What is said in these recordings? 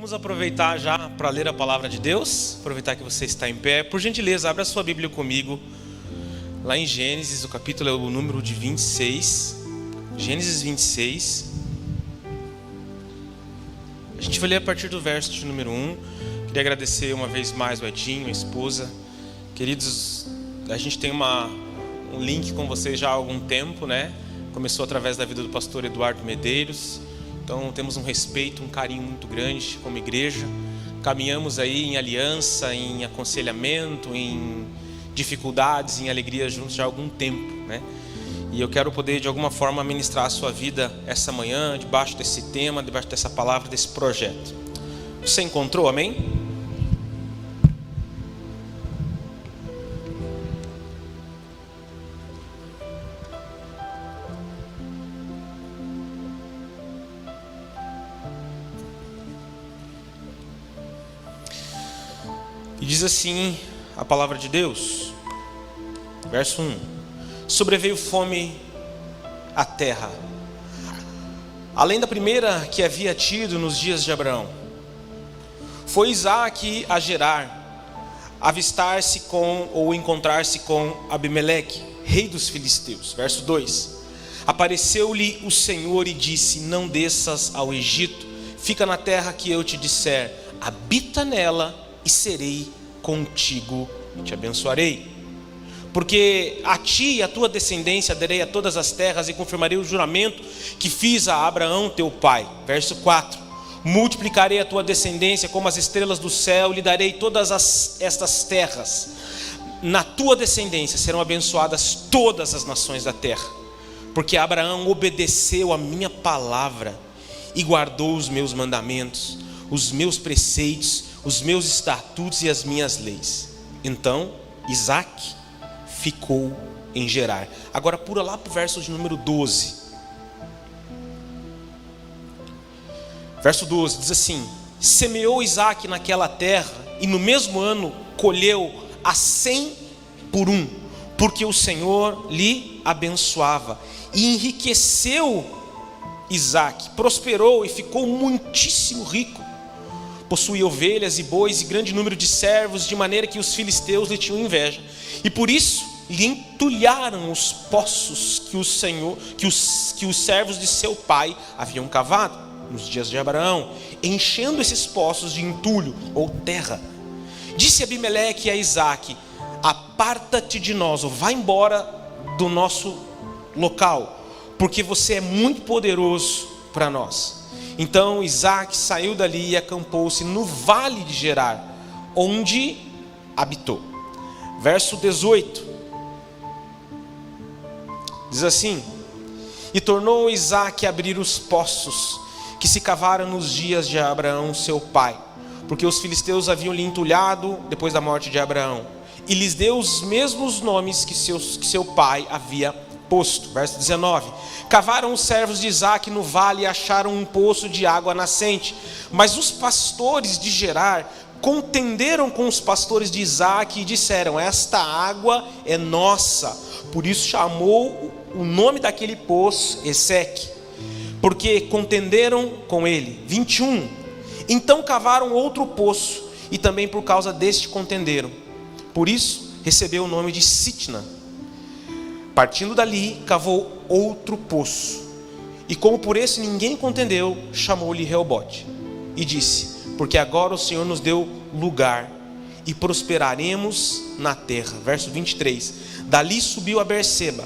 Vamos aproveitar já para ler a palavra de Deus. Aproveitar que você está em pé. Por gentileza, abra a sua Bíblia comigo. Lá em Gênesis, o capítulo é o número de 26. Gênesis 26. A gente vai ler a partir do verso de número 1. Queria agradecer uma vez mais o Edinho, a esposa. Queridos, a gente tem um link com vocês já há algum tempo, né? Começou através da vida do pastor Eduardo Medeiros. Então temos um respeito, um carinho muito grande como igreja. Caminhamos aí em aliança, em aconselhamento, em dificuldades, em alegria juntos já há algum tempo, né? E eu quero poder de alguma forma ministrar a sua vida essa manhã, debaixo desse tema, debaixo dessa palavra, desse projeto. Você encontrou, amém? E diz assim a palavra de Deus, verso 1: Sobreveio fome à terra, além da primeira que havia tido nos dias de Abraão. Foi Isaque a Gerar, avistar-se com ou encontrar-se com Abimeleque, rei dos filisteus. Verso 2: Apareceu-lhe o Senhor e disse: Não desças ao Egito, fica na terra que eu te disser, habita nela e serei contigo, te abençoarei. Porque a ti e a tua descendência darei a todas as terras e confirmarei o juramento que fiz a Abraão teu pai. Verso 4: Multiplicarei a tua descendência como as estrelas do céu, lhe darei todas estas terras. Na tua descendência serão abençoadas todas as nações da terra, porque Abraão obedeceu a minha palavra e guardou os meus mandamentos, os meus preceitos, os meus estatutos e as minhas leis. Então Isaque ficou em Gerar. Agora pula lá para o verso de número 12. Verso 12 diz assim: Semeou Isaque naquela terra e no mesmo ano colheu a 100 por 1, porque o Senhor lhe abençoava. E enriqueceu Isaque, prosperou e ficou muitíssimo rico. Possuía ovelhas e bois e grande número de servos, de maneira que os filisteus lhe tinham inveja. E por isso lhe entulharam os poços que os servos de seu pai haviam cavado nos dias de Abraão, enchendo esses poços de entulho ou terra. Disse Abimeleque a Isaque: Aparta-te de nós, ou vai embora do nosso local, porque você é muito poderoso para nós. Então Isaque saiu dali e acampou-se no vale de Gerar, onde habitou. Verso 18 diz assim: E tornou Isaque a abrir os poços que se cavaram nos dias de Abraão seu pai, porque os filisteus haviam lhe entulhado depois da morte de Abraão, e lhes deu os mesmos nomes que seu pai havia posto. Verso 19: Cavaram os servos de Isaque no vale e acharam um poço de água nascente. Mas os pastores de Gerar contenderam com os pastores de Isaque e disseram: Esta água é nossa. Por isso chamou o nome daquele poço Eseque, porque contenderam com ele. 21: Então cavaram outro poço, e também por causa deste contenderam. Por isso recebeu o nome de Sitna. Partindo dali, cavou outro poço, e como por esse ninguém contendeu, chamou-lhe Reobote, e disse: Porque agora o Senhor nos deu lugar, e prosperaremos na terra. Verso 23: Dali subiu a Berseba.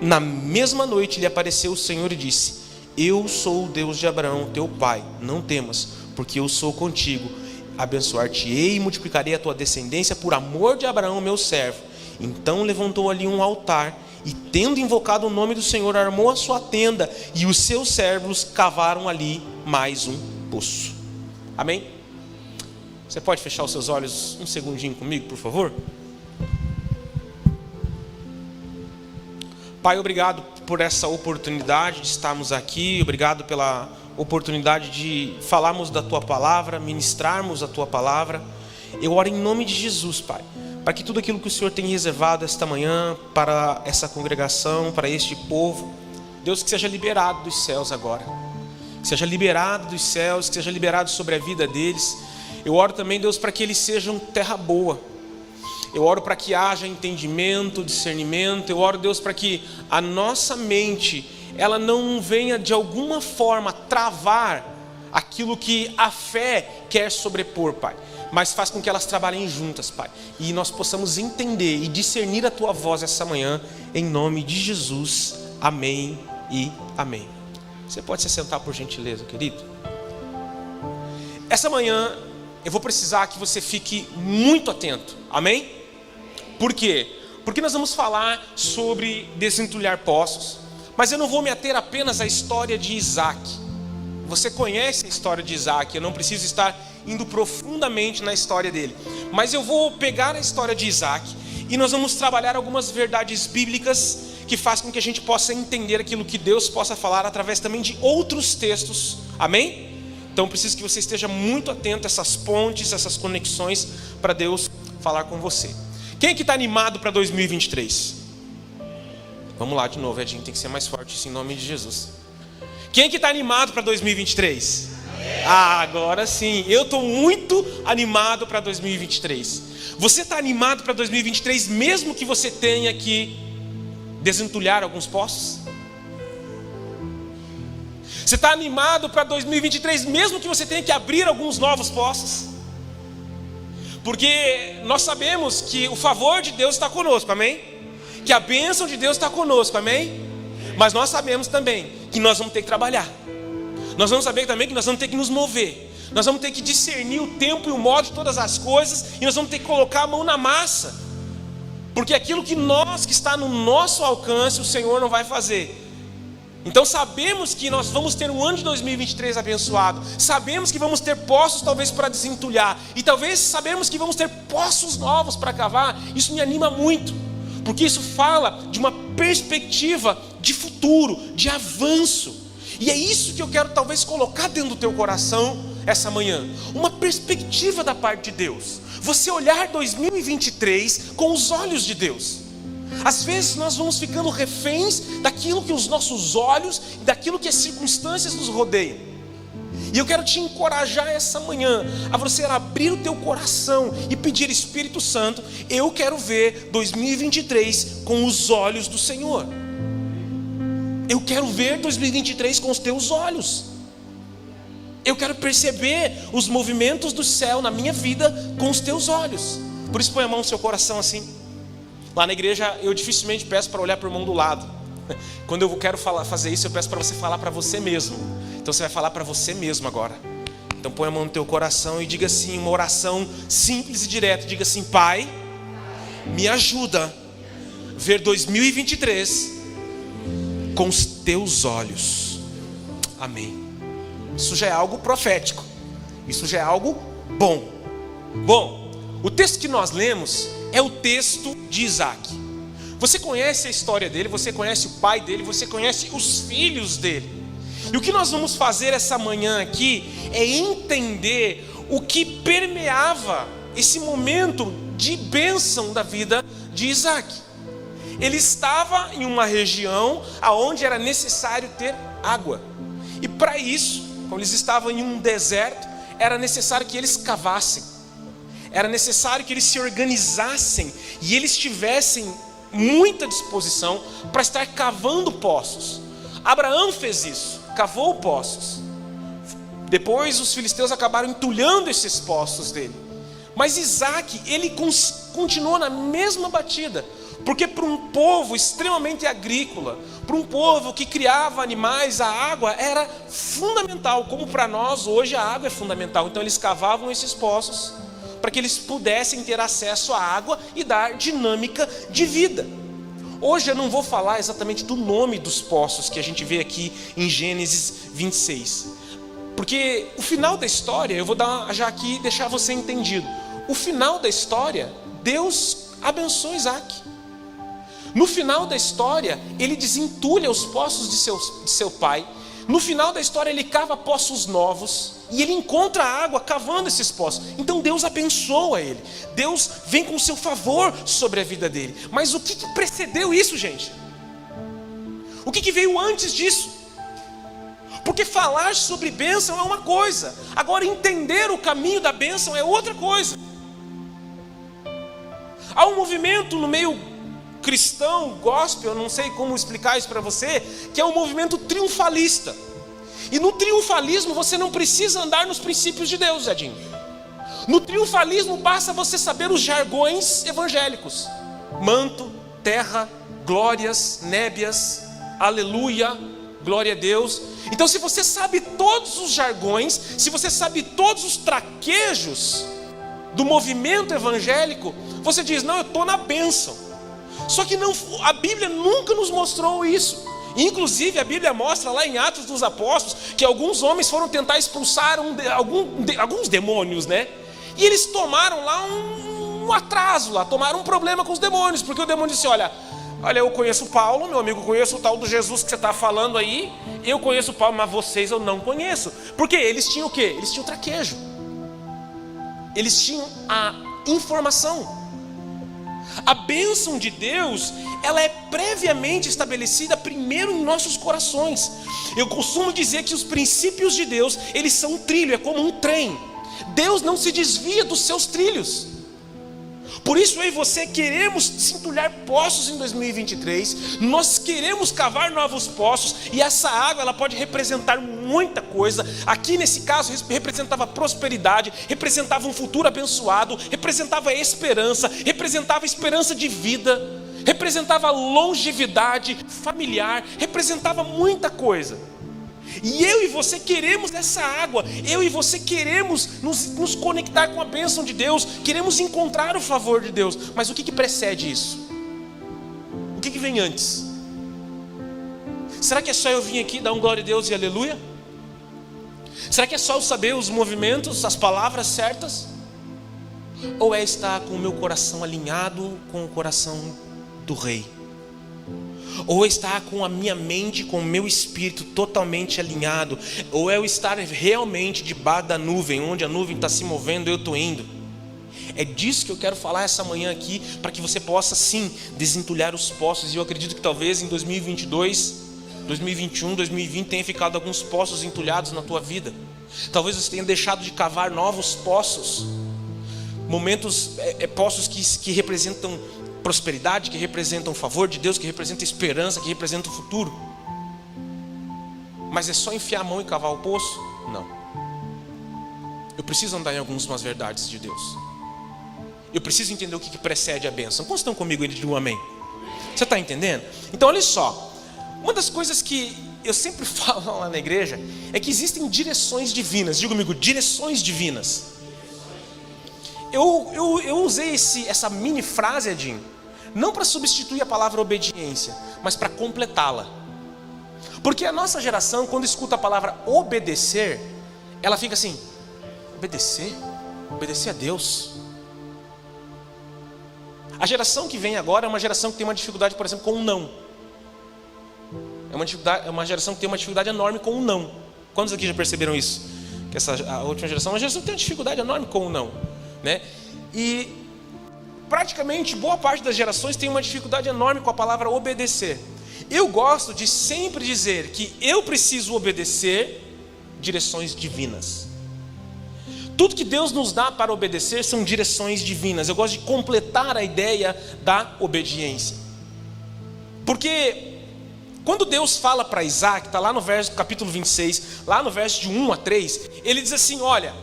Na mesma noite lhe apareceu o Senhor e disse: Eu sou o Deus de Abraão teu pai, não temas, porque eu sou contigo. Abençoar-te-ei e multiplicarei a tua descendência por amor de Abraão meu servo. Então levantou ali um altar, e tendo invocado o nome do Senhor, armou a sua tenda, e os seus servos cavaram ali mais um poço. Amém? Você pode fechar os seus olhos um segundinho comigo, por favor? Pai, obrigado por essa oportunidade de estarmos aqui, obrigado pela oportunidade de falarmos da tua palavra, ministrarmos a tua palavra. Eu oro em nome de Jesus, Pai, para que tudo aquilo que o Senhor tem reservado esta manhã para essa congregação, para este povo, Deus, que seja liberado dos céus agora. que seja liberado dos céus, que seja liberado sobre a vida deles. Eu oro também, Deus, para que eles sejam terra boa. Eu oro para que haja entendimento, discernimento. Eu oro, Deus, para que a nossa mente, ela não venha de alguma forma travar aquilo que a fé quer sobrepor, Pai, mas faz com que elas trabalhem juntas, Pai, e nós possamos entender e discernir a Tua voz essa manhã, em nome de Jesus. Amém e amém. Você pode se sentar, por gentileza, querido? Essa manhã eu vou precisar que você fique muito atento, amém? Por quê? Porque nós vamos falar sobre desentulhar poços, mas eu não vou me ater apenas à história de Isaac. Você conhece a história de Isaac, eu não preciso estar indo profundamente na história dele, mas eu vou pegar a história de Isaac e nós vamos trabalhar algumas verdades bíblicas que fazem com que a gente possa entender aquilo que Deus possa falar através também de outros textos, amém? Então preciso que você esteja muito atento a essas pontes, essas conexões, para Deus falar com você. Quem é que está animado para 2023? Vamos lá de novo, Edinho, tem que ser mais forte isso em nome de Jesus. Quem é que está animado para 2023? Agora sim, eu estou muito animado para 2023. Você está animado para 2023 mesmo que você tenha que desentulhar alguns poços? Você está animado para 2023 mesmo que você tenha que abrir alguns novos poços? Porque nós sabemos que o favor de Deus está conosco, amém? Que a bênção de Deus está conosco, amém? Mas nós sabemos também que nós vamos ter que trabalhar. Nós vamos saber também que nós vamos ter que nos mover. Nós vamos ter que discernir o tempo e o modo de todas as coisas. E nós vamos ter que colocar a mão na massa. Porque aquilo que está no nosso alcance, o Senhor não vai fazer. Então sabemos que nós vamos ter um ano de 2023 abençoado. Sabemos que vamos ter poços talvez para desentulhar. E talvez sabemos que vamos ter poços novos para cavar. Isso me anima muito. Porque isso fala de uma perspectiva de futuro, de avanço. E é isso que eu quero talvez colocar dentro do teu coração essa manhã. Uma perspectiva da parte de Deus. Você olhar 2023 com os olhos de Deus. Às vezes nós vamos ficando reféns daquilo que os nossos olhos, daquilo que as circunstâncias nos rodeiam. E eu quero te encorajar essa manhã a você abrir o teu coração e pedir: Espírito Santo, eu quero ver 2023 com os olhos do Senhor. Eu quero ver 2023 com os teus olhos. Eu quero perceber os movimentos do céu na minha vida com os teus olhos. Por isso põe a mão no seu coração assim. Lá na igreja eu dificilmente peço para olhar para o irmão do lado. Quando eu quero fazer isso, eu peço para você falar para você mesmo. Então você vai falar para você mesmo agora. Então põe a mão no teu coração e diga assim, uma oração simples e direta. Diga assim: Pai, me ajuda a ver 2023 com os teus olhos. Amém. Isso já é algo profético. Isso já é algo bom. Bom, o texto que nós lemos é o texto de Isaac. Você conhece a história dele, você conhece o pai dele, você conhece os filhos dele. E o que nós vamos fazer essa manhã aqui é entender o que permeava esse momento de bênção da vida de Isaac. Ele estava em uma região onde era necessário ter água. E para isso, como eles estavam em um deserto, era necessário que eles cavassem. Era necessário que eles se organizassem e eles tivessem muita disposição para estar cavando poços. Abraão fez isso, cavou poços. Depois os filisteus acabaram entulhando esses poços dele. Mas Isaac, ele continuou na mesma batida. Porque para um povo extremamente agrícola, para um povo que criava animais, a água era fundamental. Como para nós hoje a água é fundamental. Então eles cavavam esses poços para que eles pudessem ter acesso à água e dar dinâmica de vida. Hoje eu não vou falar exatamente do nome dos poços que a gente vê aqui em Gênesis 26. Porque o final da história, eu vou já aqui deixar você entendido. O final da história, Deus abençoa Isaac. No final da história, ele desentulha os poços de seu pai. No final da história, ele cava poços novos. E ele encontra água cavando esses poços. Então Deus abençoa ele. Deus vem com o seu favor sobre a vida dele. Mas o que precedeu isso, gente? O que veio antes disso? Porque falar sobre bênção é uma coisa, agora entender o caminho da bênção é outra coisa. Há um movimento no meio cristão, gospel, eu não sei como explicar isso para você, que é um movimento triunfalista. E no triunfalismo você não precisa andar nos princípios de Deus, Edinho. No triunfalismo basta você saber os jargões evangélicos: manto, terra, glórias, nébias, aleluia, glória a Deus. Então, se você sabe todos os jargões, se você sabe todos os traquejos do movimento evangélico, você diz: não, eu estou na bênção. Só que não, a Bíblia nunca nos mostrou isso. Inclusive a Bíblia mostra lá em Atos dos Apóstolos que alguns homens foram tentar expulsar alguns demônios, né? E eles tomaram lá um atraso, tomaram um problema com os demônios, porque o demônio disse: olha, eu conheço Paulo, meu amigo, conheço o tal do Jesus que você está falando aí, eu conheço Paulo, mas vocês eu não conheço. Porque eles tinham o quê? Eles tinham traquejo, eles tinham a informação. A bênção de Deus, ela é previamente estabelecida primeiro em nossos corações. Eu costumo dizer que os princípios de Deus, eles são um trilho, é como um trem. Deus não se desvia dos seus trilhos. Por isso eu e você queremos desentulhar poços em 2023. Nós queremos cavar novos poços. E essa água, ela pode representar muita coisa. Aqui nesse caso representava prosperidade, representava um futuro abençoado, representava esperança de vida, representava longevidade familiar, representava muita coisa. E eu e você queremos essa água, eu e você queremos nos conectar com a bênção de Deus, queremos encontrar o favor de Deus. Mas o que precede isso? O que vem antes? Será que é só eu vir aqui dar um glória a Deus e aleluia? Será que é só eu saber os movimentos, as palavras certas? Ou é estar com o meu coração alinhado com o coração do Rei? Ou estar com a minha mente, com o meu espírito totalmente alinhado? Ou é eu estar realmente debaixo da nuvem, onde a nuvem está se movendo, eu estou indo? É disso que eu quero falar essa manhã aqui, para que você possa sim desentulhar os poços. E eu acredito que talvez em 2022, 2021, 2020 tenha ficado alguns poços entulhados na tua vida. Talvez você tenha deixado de cavar novos poços, momentos, poços que representam prosperidade, que representam o favor de Deus, que representam esperança, que representam o futuro. Mas é só enfiar a mão e cavar o poço? Não. Eu preciso andar em algumas verdades de Deus. Eu preciso entender o que precede a bênção. Quantos estão comigo? Ele diz um amém. Você está entendendo? Então olha só, uma das coisas que eu sempre falo lá na igreja é que existem direções divinas. Diga comigo, direções divinas. Eu usei essa mini frase, Edinho, não para substituir a palavra obediência, mas para completá-la. Porque a nossa geração, quando escuta a palavra obedecer, ela fica assim: obedecer? Obedecer a Deus? A geração que vem agora é uma geração que tem uma dificuldade, por exemplo, com um não. É uma geração que tem uma dificuldade enorme com um não. Quantos aqui já perceberam isso? Que a última geração é uma geração que tem uma dificuldade enorme com um não, né? E praticamente boa parte das gerações tem uma dificuldade enorme com a palavra obedecer. Eu gosto de sempre dizer que eu preciso obedecer direções divinas. Tudo que Deus nos dá para obedecer são direções divinas. Eu gosto de completar a ideia da obediência. Porque quando Deus fala para Isaac, está lá no capítulo 26, lá no verso de 1 a 3, ele diz assim: olha,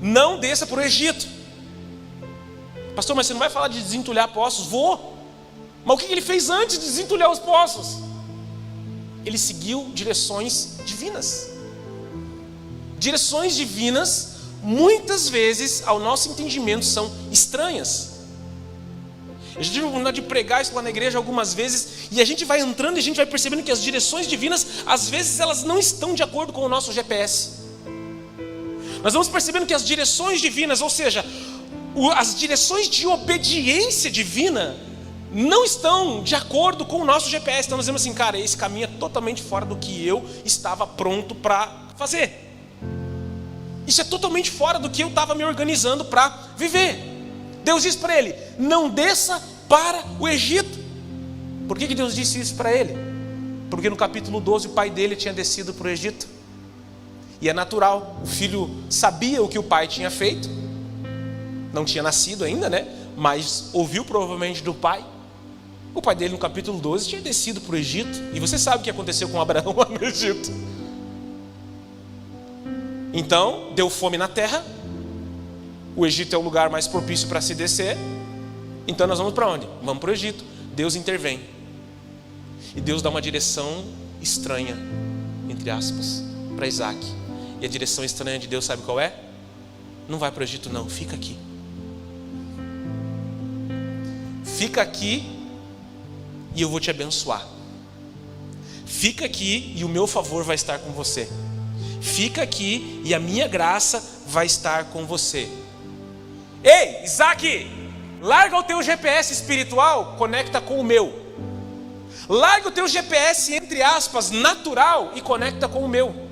não desça para o Egito. Pastor, mas você não vai falar de desentulhar poços? Vou. Mas o que ele fez antes de desentulhar os poços? Ele seguiu direções divinas. Direções divinas, muitas vezes, ao nosso entendimento, são estranhas. Eu já tive a oportunidade de pregar isso lá na igreja algumas vezes, e a gente vai entrando e a gente vai percebendo que as direções divinas, às vezes, elas não estão de acordo com o nosso GPS. Nós vamos percebendo que as direções divinas, ou seja, as direções de obediência divina não estão de acordo com o nosso GPS. Então nós dizemos assim: cara, esse caminho é totalmente fora do que eu estava pronto para fazer. Isso é totalmente fora do que eu estava me organizando para viver. Deus disse para ele: não desça para o Egito. Por que Deus disse isso para ele? Porque no capítulo 12 o pai dele tinha descido para o Egito. E é natural, o filho sabia o que o pai tinha feito, não tinha nascido ainda, né? Mas ouviu provavelmente do pai. O pai dele no capítulo 12 tinha descido para o Egito. E você sabe o que aconteceu com Abraão lá no Egito. Então, deu fome na terra. O Egito é o lugar mais propício para se descer. Então nós vamos para onde? Vamos para o Egito. Deus intervém. E Deus dá uma direção estranha, entre aspas, para Isaac. E a direção estranha de Deus, sabe qual é? Não vai para o Egito não, fica aqui. Fica aqui e eu vou te abençoar. Fica aqui e o meu favor vai estar com você. Fica aqui e a minha graça vai estar com você. Ei, Isaac, larga o teu GPS espiritual, conecta com o meu. Larga o teu GPS, entre aspas, natural e conecta com o meu.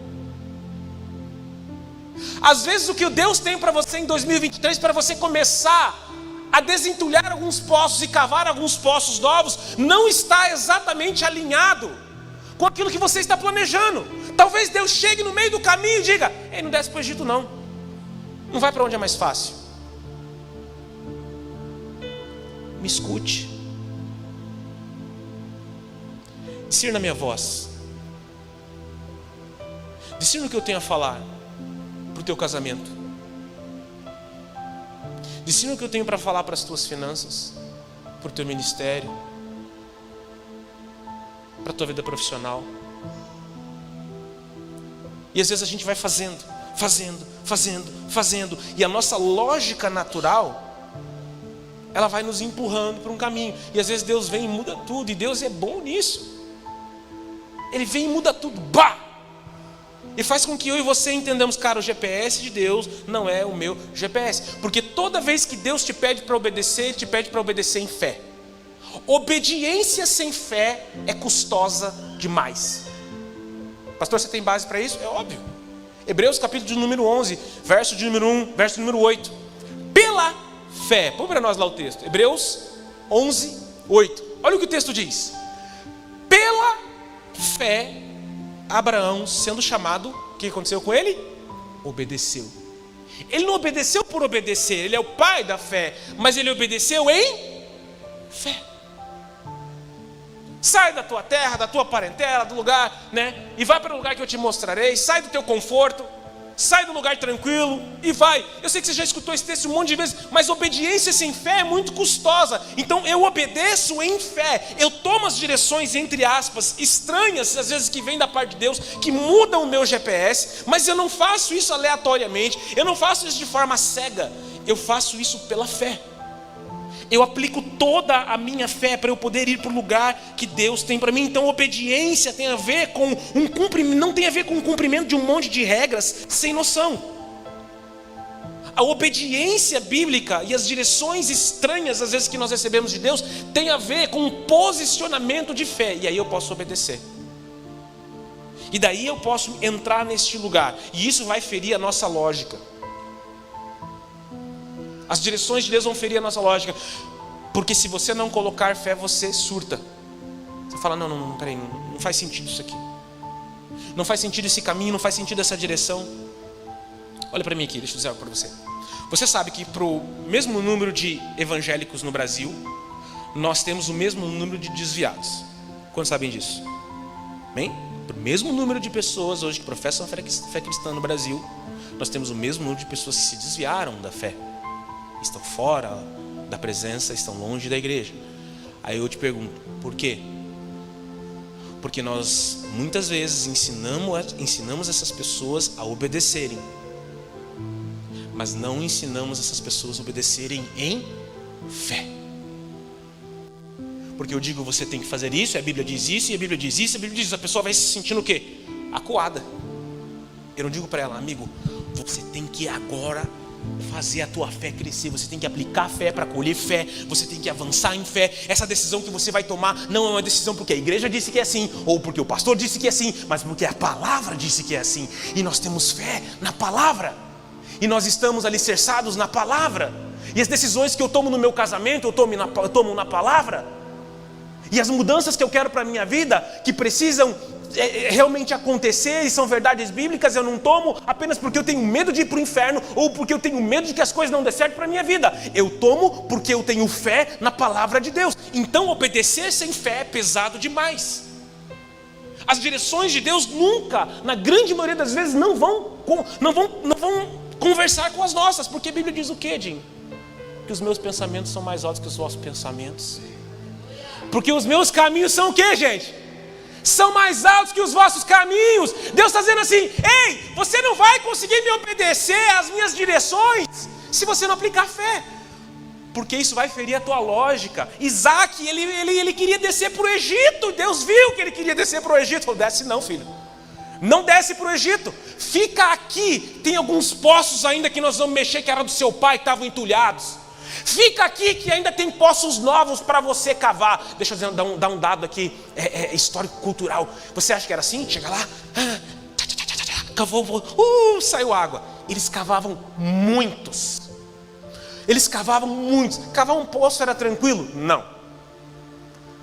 Às vezes o que Deus tem para você em 2023, para você começar a desentulhar alguns poços e cavar alguns poços novos, não está exatamente alinhado com aquilo que você está planejando. Talvez Deus chegue no meio do caminho e diga: ei, não desce para o Egito não. Não vai para onde é mais fácil. Me escute. Discirna a minha voz. Discirna o que eu tenho a falar para o teu casamento. Discirna o que eu tenho para falar para as tuas finanças, para o teu ministério, para a tua vida profissional. E às vezes a gente vai fazendo, e a nossa lógica natural, ela vai nos empurrando para um caminho. E às vezes Deus vem e muda tudo, e Deus é bom nisso. Ele vem e muda tudo, bah! E faz com que eu e você entendamos, cara, o GPS de Deus não é o meu GPS. Porque toda vez que Deus te pede para obedecer, Ele te pede para obedecer em fé. Obediência sem fé é custosa demais. Pastor, você tem base para isso? É óbvio. Hebreus capítulo de número 11, verso de número 1, verso número 8. Pela fé. Põe para nós lá o texto. Hebreus 11, 8. Olha o que o texto diz. Pela fé, Abraão, sendo chamado, o que aconteceu com ele? Obedeceu. Ele não obedeceu por obedecer, ele é o pai da fé, mas ele obedeceu em fé. Sai da tua terra, da tua parentela, do lugar, né? E vai para o lugar que eu te mostrarei. Sai do teu conforto, sai do lugar tranquilo e vai. Eu sei que você já escutou esse texto um monte de vezes, mas obediência sem fé é muito custosa. Então eu obedeço em fé. Eu tomo as direções, entre aspas, estranhas, às vezes que vêm da parte de Deus, que mudam o meu GPS, mas eu não faço isso aleatoriamente, eu não faço isso de forma cega, eu faço isso pela fé. Eu aplico toda a minha fé para eu poder ir para o lugar que Deus tem para mim. Então obediência tem a ver com um cumprimento, não tem a ver com o cumprimento de um monte de regras sem noção. A obediência bíblica e as direções estranhas às vezes que nós recebemos de Deus tem a ver com um posicionamento de fé. E aí eu posso obedecer. E daí eu posso entrar neste lugar. E isso vai ferir a nossa lógica. As direções de Deus vão ferir a nossa lógica. Porque se você não colocar fé, você surta. Você fala, não, peraí, não faz sentido isso aqui. Não faz sentido esse caminho, não faz sentido essa direção. Olha para mim aqui, deixa eu dizer algo para você. Você sabe que para o mesmo número de evangélicos no Brasil, nós temos o mesmo número de desviados. Quantos sabem disso? Bem, para o mesmo número de pessoas hoje que professam a fé cristã no Brasil, nós temos o mesmo número de pessoas que se desviaram da fé. Estão fora da presença, estão longe da igreja. Aí eu te pergunto, por quê? Porque nós muitas vezes ensinamos essas pessoas a obedecerem, mas não ensinamos essas pessoas a obedecerem em fé. Porque eu digo, você tem que fazer isso, a Bíblia diz isso, e a Bíblia diz isso, a Bíblia diz isso, a pessoa vai se sentindo o quê? Acuada. Eu não digo para ela, amigo, você tem que agora fazer a tua fé crescer, você tem que aplicar fé para colher fé, você tem que avançar em fé. Essa decisão que você vai tomar não é uma decisão porque a igreja disse que é assim, ou porque o pastor disse que é assim, mas porque a palavra disse que é assim. E nós temos fé na palavra, e nós estamos alicerçados na palavra. E as decisões que eu tomo no meu casamento, eu tomo na palavra. E as mudanças que eu quero para a minha vida, que precisam realmente acontecer e são verdades bíblicas, eu não tomo apenas porque eu tenho medo de ir para o inferno ou porque eu tenho medo de que as coisas não dê certo para a minha vida. Eu tomo porque eu tenho fé na palavra de Deus. Então obedecer sem fé é pesado demais. As direções de Deus nunca, na grande maioria das vezes, não vão conversar com as nossas, porque a Bíblia diz o quê, Jim? Que os meus pensamentos são mais altos que os vossos pensamentos. Porque os meus caminhos são o quê, gente? São mais altos que os vossos caminhos. Deus está dizendo assim: ei, você não vai conseguir me obedecer às minhas direções se você não aplicar fé, porque isso vai ferir a tua lógica. Isaac, ele queria descer para o Egito. Deus viu que ele queria descer para o Egito. Falou: desce não, filho, não desce para o Egito, fica aqui. Tem alguns poços ainda que nós vamos mexer, que era do seu pai, que estavam entulhados. Fica aqui que ainda tem poços novos para você cavar. Deixa eu dar um dado aqui, histórico, cultural. Você acha que era assim? Chega lá, cavou, saiu água. Eles cavavam muitos. Cavar um poço era tranquilo? Não.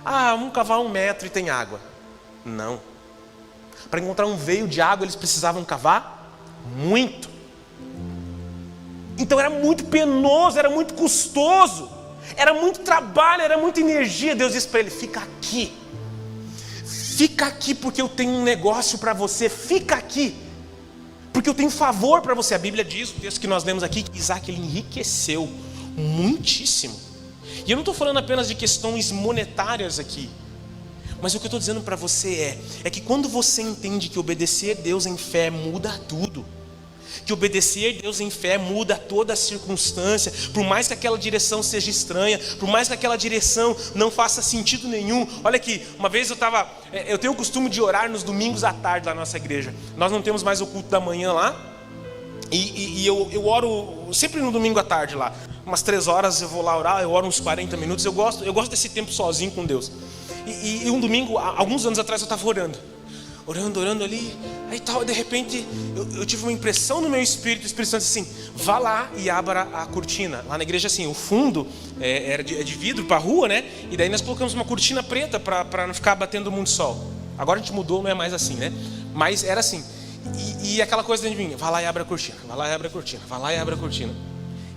Vamos cavar 1 metro e tem água. Não. Para encontrar um veio de água eles precisavam cavar muito. Então era muito penoso, era muito custoso, era muito trabalho, era muita energia. Deus disse para ele: fica aqui porque eu tenho um negócio para você. Fica aqui porque eu tenho favor para você. A Bíblia diz, o texto que nós lemos aqui, que Isaac ele enriqueceu muitíssimo. E eu não estou falando apenas de questões monetárias aqui, mas o que eu estou dizendo para você é que quando você entende que obedecer a Deus em fé muda tudo, que obedecer a Deus em fé muda toda a circunstância, por mais que aquela direção seja estranha, por mais que aquela direção não faça sentido nenhum. Olha aqui, uma vez eu tenho o costume de orar nos domingos à tarde lá na nossa igreja. Nós não temos mais o culto da manhã lá, e eu oro sempre no domingo à tarde lá, umas 3 horas eu vou lá orar, eu oro uns 40 minutos, eu gosto desse tempo sozinho com Deus. E um domingo, alguns anos atrás, eu estava orando ali, aí tal, de repente eu tive uma impressão no meu espírito, o Espírito Santo disse assim: vá lá e abra a cortina. Lá na igreja assim, o fundo era de vidro para a rua, né? E daí nós colocamos uma cortina preta para não ficar batendo muito sol. Agora a gente mudou, não é mais assim, né? Mas era assim, e aquela coisa dentro de mim: vá lá e abre a cortina, vá lá e abre a cortina, vá lá e abre a cortina.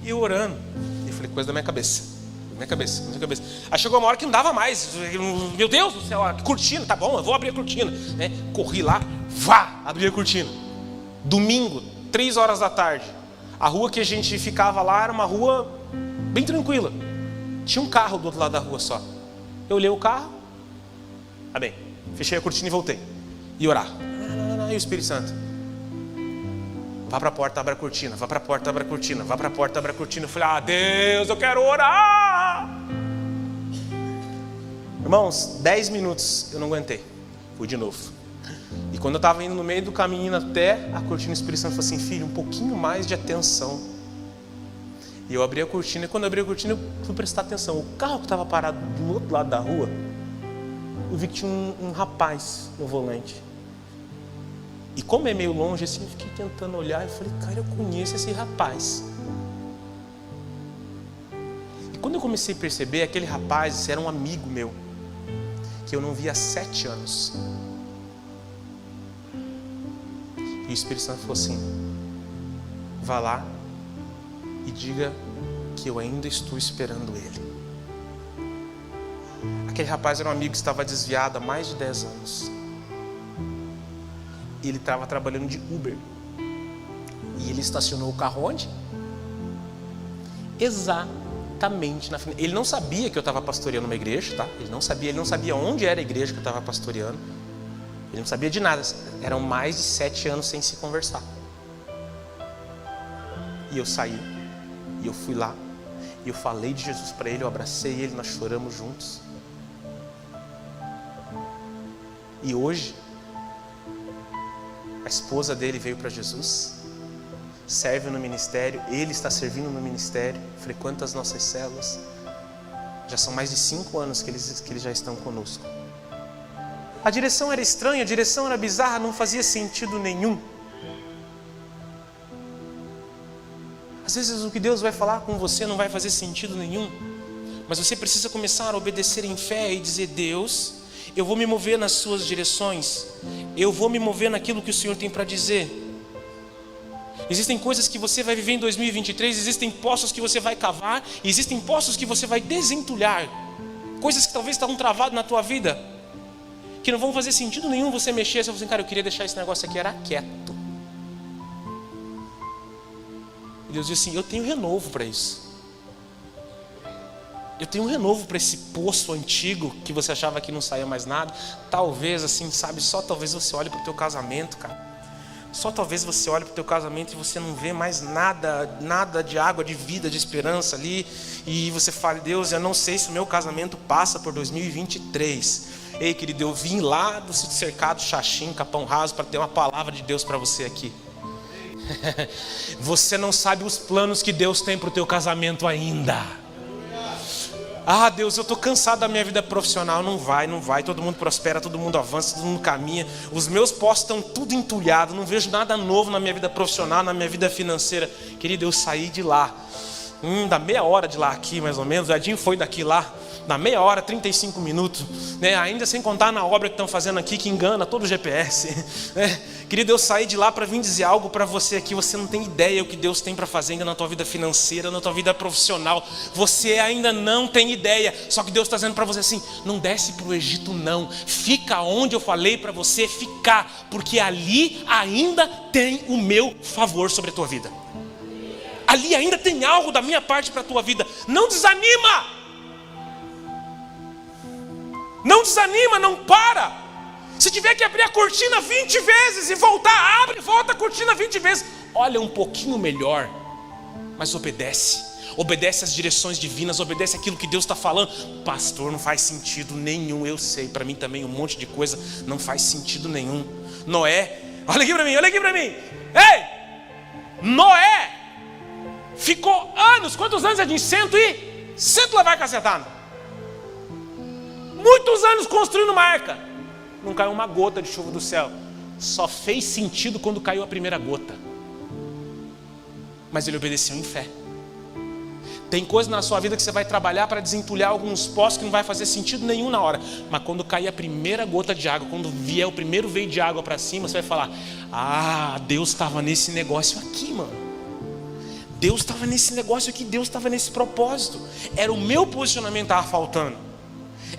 E eu orando, eu falei: coisa da minha cabeça. Aí chegou uma hora que não dava mais. Meu Deus do céu, a cortina, tá bom, eu vou abrir a cortina, né? Corri lá, abri a cortina. Domingo, 3 horas da tarde. A rua que a gente ficava lá era uma rua bem tranquila. Tinha um carro do outro lado da rua só. Eu olhei o carro, fechei a cortina e voltei. E orar. E o Espírito Santo: vá para a porta, abre a cortina. Vá para a porta, abre a cortina. Vá para a porta, abre a cortina. Eu falei: Deus, eu quero orar. Irmãos, 10 minutos eu não aguentei. Fui de novo. E quando eu estava indo no meio do caminho até a cortina, o Espírito Santo falou assim: filho, um pouquinho mais de atenção. E eu abri a cortina, e quando eu abri a cortina eu fui prestar atenção. O carro que estava parado do outro lado da rua, eu vi que tinha um rapaz no volante. E como é meio longe assim, eu fiquei tentando olhar e falei: cara, eu conheço esse rapaz. E quando eu comecei a perceber, aquele rapaz era um amigo meu, que eu não via há 7 anos. E o Espírito Santo falou assim: vá lá e diga que eu ainda estou esperando ele. Aquele rapaz era um amigo que estava desviado há mais de 10 anos. Ele estava trabalhando de Uber. E ele estacionou o carro onde? Exatamente na frente. Ele não sabia que eu estava pastoreando uma igreja, tá? Ele não sabia onde era a igreja que eu estava pastoreando. Ele não sabia de nada. Eram mais de 7 anos sem se conversar. E eu saí. E eu fui lá. E eu falei de Jesus para ele, eu abracei ele, nós choramos juntos. E hoje a esposa dele veio para Jesus, serve no ministério, ele está servindo no ministério, frequenta as nossas células. Já são mais de 5 anos que eles já estão conosco. A direção era estranha, a direção era bizarra, não fazia sentido nenhum. Às vezes o que Deus vai falar com você não vai fazer sentido nenhum, mas você precisa começar a obedecer em fé e dizer: Deus, eu vou me mover nas suas direções, eu vou me mover naquilo que o Senhor tem para dizer. Existem coisas que você vai viver em 2023, existem poços que você vai cavar, existem poços que você vai desentulhar, coisas que talvez estavam travadas na tua vida, que não vão fazer sentido nenhum você mexer. Você fala assim, cara, eu queria deixar esse negócio aqui, era quieto. E Deus diz assim, eu tenho renovo para isso. Eu tenho um renovo para esse poço antigo que você achava que não saía mais nada. Talvez assim, sabe, só talvez você olhe para o teu casamento, cara. Só talvez você olhe para o teu casamento e você não vê mais nada de água, de vida, de esperança ali. E você fale, Deus, eu não sei se o meu casamento passa por 2023. Ei, querido, eu vim lá do Sítio Cercado, Xaxim, Capão Raso, para ter uma palavra de Deus para você aqui. Você não sabe os planos que Deus tem para o teu casamento ainda. Ah, Deus, eu estou cansado da minha vida profissional. Não vai, todo mundo prospera, todo mundo avança, todo mundo caminha. Os meus postos estão tudo entulhados, não vejo nada novo na minha vida profissional, na minha vida financeira. Querido, eu saí de lá, dá meia hora de lá aqui mais ou menos. O Edinho foi daqui lá, dá meia hora, 35 minutos, né? Ainda sem contar na obra que estão fazendo aqui, que engana todo o GPS, né? Querido, eu saí de lá para vir dizer algo para você aqui. Você não tem ideia o que Deus tem para fazer ainda na tua vida financeira, na tua vida profissional. Você ainda não tem ideia. Só que Deus está dizendo para você assim, não desce para o Egito não. Fica onde eu falei para você ficar, porque ali ainda tem o meu favor sobre a tua vida. Ali ainda tem algo da minha parte para a tua vida. Não desanima. Não desanima, não para. Se tiver que abrir a cortina 20 vezes e voltar, abre e volta a cortina 20 vezes. Olha um pouquinho melhor, mas obedece. Obedece às direções divinas, obedece aquilo que Deus está falando. Pastor, não faz sentido nenhum, eu sei, para mim também um monte de coisa não faz sentido nenhum. Noé, olha aqui para mim. Ei, Noé ficou anos, quantos anos é de 100 lá vai cacetado. Muitos anos construindo uma arca. Não caiu uma gota de chuva do céu. Só fez sentido quando caiu a primeira gota. Mas ele obedeceu em fé. Tem coisa na sua vida que você vai trabalhar para desentulhar alguns poços que não vai fazer sentido nenhum na hora. Mas quando cair a primeira gota de água, quando vier o primeiro veio de água para cima, você vai falar, ah, Deus estava nesse negócio aqui, mano. Deus estava nesse negócio aqui, Deus estava nesse propósito. Era o meu posicionamento que estava faltando.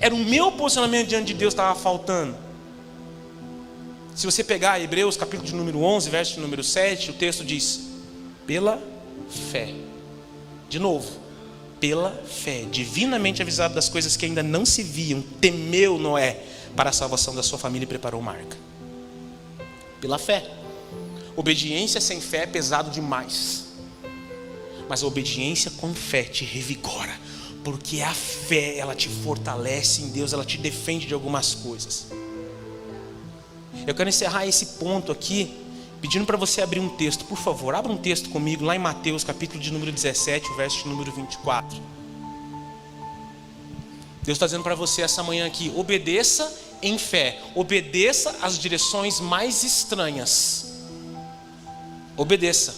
Era o meu posicionamento diante de Deus que estava faltando. Se você pegar Hebreus capítulo de número 11, verso de número 7, o texto diz, pela fé. De novo, pela fé, divinamente avisado das coisas que ainda não se viam, temeu Noé para a salvação da sua família e preparou uma arca. Pela fé. Obediência sem fé é pesado demais. Mas a obediência com fé te revigora. Porque a fé, ela te fortalece em Deus, ela te defende de algumas coisas. Eu quero encerrar esse ponto aqui, pedindo para você abrir um texto. Por favor, abra um texto comigo, lá em Mateus, capítulo de número 17, o verso de número 24. Deus está dizendo para você essa manhã aqui, obedeça em fé. Obedeça às direções mais estranhas. Obedeça,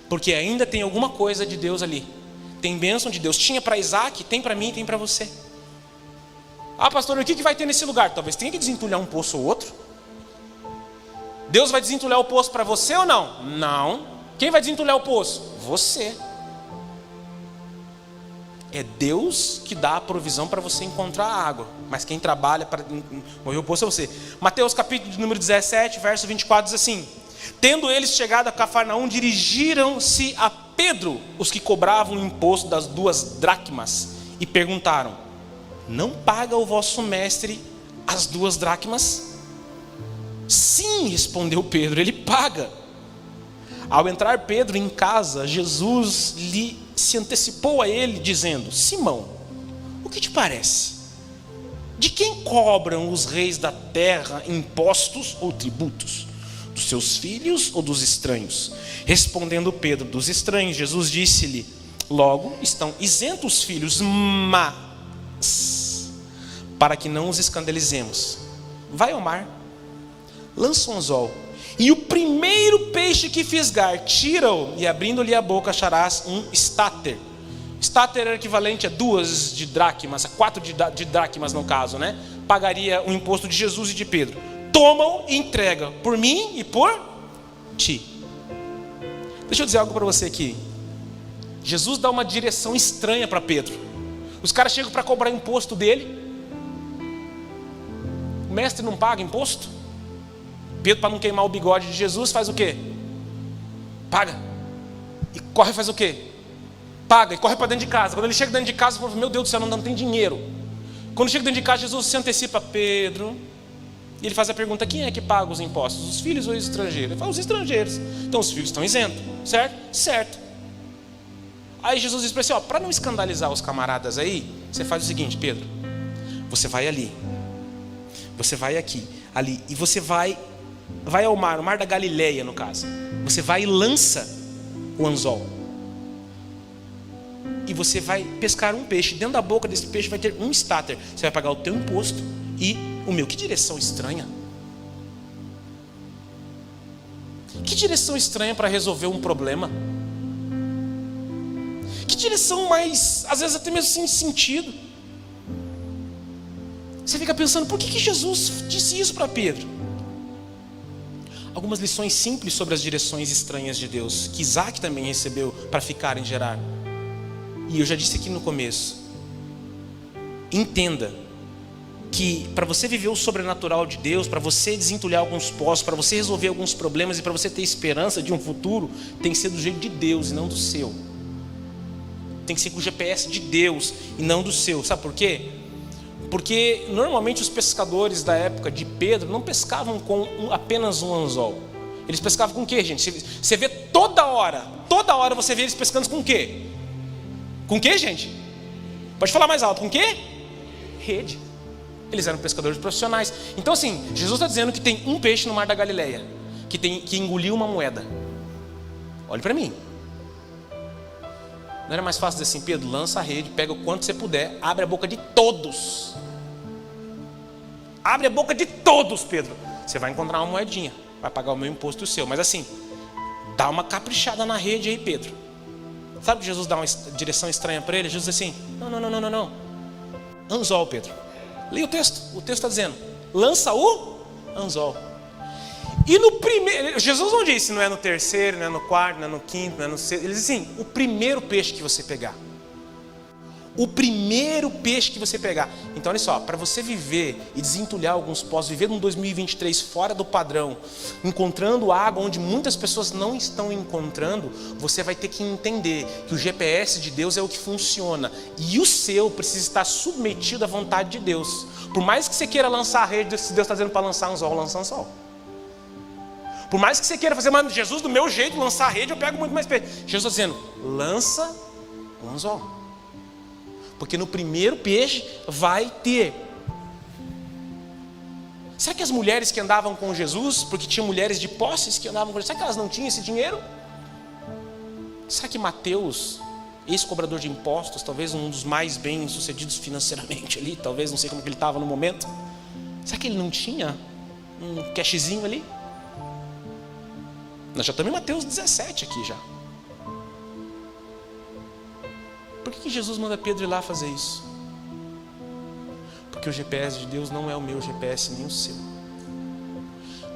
porque ainda tem alguma coisa de Deus ali. Tem bênção de Deus. Tinha para Isaac, tem para mim, tem para você. Ah, pastor, o que vai ter nesse lugar? Talvez tenha que desentulhar um poço ou outro. Deus vai desentulhar o poço para você ou não? Não. Quem vai desentulhar o poço? Você. É Deus que dá a provisão para você encontrar a água. Mas quem trabalha para mover o poço é você. Mateus capítulo de número 17, verso 24 diz assim: tendo eles chegado a Cafarnaum, dirigiram-se a Pedro, os que cobravam o imposto das 2 dracmas, e perguntaram: não paga o vosso mestre as 2 dracmas? Sim, respondeu Pedro, ele paga. Ao entrar Pedro em casa, Jesus se antecipou a ele, dizendo: Simão, o que te parece? De quem cobram os reis da terra impostos ou tributos? Dos seus filhos ou dos estranhos? Respondendo Pedro: dos estranhos. Jesus disse-lhe: logo estão isentos os filhos, mas para que não os escandalizemos, vai ao mar, lança um anzol, e o primeiro peixe que fisgar, tira-o, e abrindo-lhe a boca acharás um estáter. Estáter era equivalente a 2 de dracmas, a 4 de dracmas no caso, né? pagaria o imposto de Jesus e de Pedro. Toma-o e entrega, por mim e por ti. Deixa eu dizer algo para você aqui. Jesus dá uma direção estranha para Pedro. Os caras chegam para cobrar imposto dele. O mestre não paga imposto. Pedro, para não queimar o bigode de Jesus, faz o quê? Paga. E corre e faz o quê? Paga e corre para dentro de casa. Quando ele chega dentro de casa, ele fala, meu Deus do céu, não tem dinheiro. Quando chega dentro de casa, Jesus se antecipa, Pedro, e ele faz a pergunta, quem é que paga os impostos? Os filhos ou os estrangeiros? Ele fala, os estrangeiros. Então os filhos estão isentos, certo? Certo. Aí Jesus diz para ele, para não escandalizar os camaradas aí, você faz o seguinte, Pedro, você vai ali, você vai aqui, ali, e você vai ao mar, o mar da Galileia no caso. Você vai e lança o anzol. E você vai pescar um peixe. Dentro da boca desse peixe vai ter um estáter. Você vai pagar o teu imposto e o meu. Que direção estranha. Que direção estranha para resolver um problema. Que direção mais, às vezes até mesmo sem sentido. Você fica pensando, por que Jesus disse isso para Pedro? Algumas lições simples sobre as direções estranhas de Deus, que Isaac também recebeu para ficar em Gerar. E eu já disse aqui no começo, entenda que para você viver o sobrenatural de Deus, para você desentulhar alguns poços, para você resolver alguns problemas e para você ter esperança de um futuro, tem que ser do jeito de Deus e não do seu. Tem que ser com o GPS de Deus e não do seu. Sabe por quê? Porque normalmente os pescadores da época de Pedro não pescavam com apenas um anzol. Eles pescavam com o quê, gente? Você vê toda hora você vê eles pescando com o quê? Com o quê, gente? Pode falar mais alto, com o quê? Rede. Eles eram pescadores profissionais. Então assim, Jesus está dizendo que tem um peixe no mar da Galileia, que engoliu uma moeda. Olhe para mim. Não era mais fácil dizer assim, Pedro, lança a rede, pega o quanto você puder, abre a boca de todos. Abre a boca de todos, Pedro. Você vai encontrar uma moedinha, vai pagar o meu imposto e o seu. Mas assim, dá uma caprichada na rede aí, Pedro. Sabe que Jesus dá uma direção estranha para ele? Jesus diz assim, não. Anzol, Pedro. Leia o texto está dizendo, lança o anzol. E no primeiro, Jesus não disse, não é no terceiro, não é no quarto, não é no quinto, não é no sexto. Ele diz assim, o primeiro peixe que você pegar. O primeiro peixe que você pegar. Então olha só, para você viver e desentulhar alguns poços, viver num 2023 fora do padrão, encontrando água onde muitas pessoas não estão encontrando, você vai ter que entender que o GPS de Deus é o que funciona. E o seu precisa estar submetido à vontade de Deus. Por mais que você queira lançar a rede, se Deus está dizendo para lançar um anzol, lança um anzol. Por mais que você queira fazer, mas Jesus, do meu jeito, lançar a rede, eu pego muito mais peixe. Jesus está dizendo, lança o anzol. Porque no primeiro peixe vai ter. Será que as mulheres que andavam com Jesus, porque tinham mulheres de posses que andavam com Jesus, será que elas não tinham esse dinheiro? Será que Mateus, ex-cobrador de impostos, talvez um dos mais bem-sucedidos financeiramente ali, talvez, não sei como que ele estava no momento, será que ele não tinha um cashzinho ali? Nós já estamos em Mateus 17 aqui já. Por que Jesus manda Pedro ir lá fazer isso? Porque o GPS de Deus não é o meu GPS nem o seu.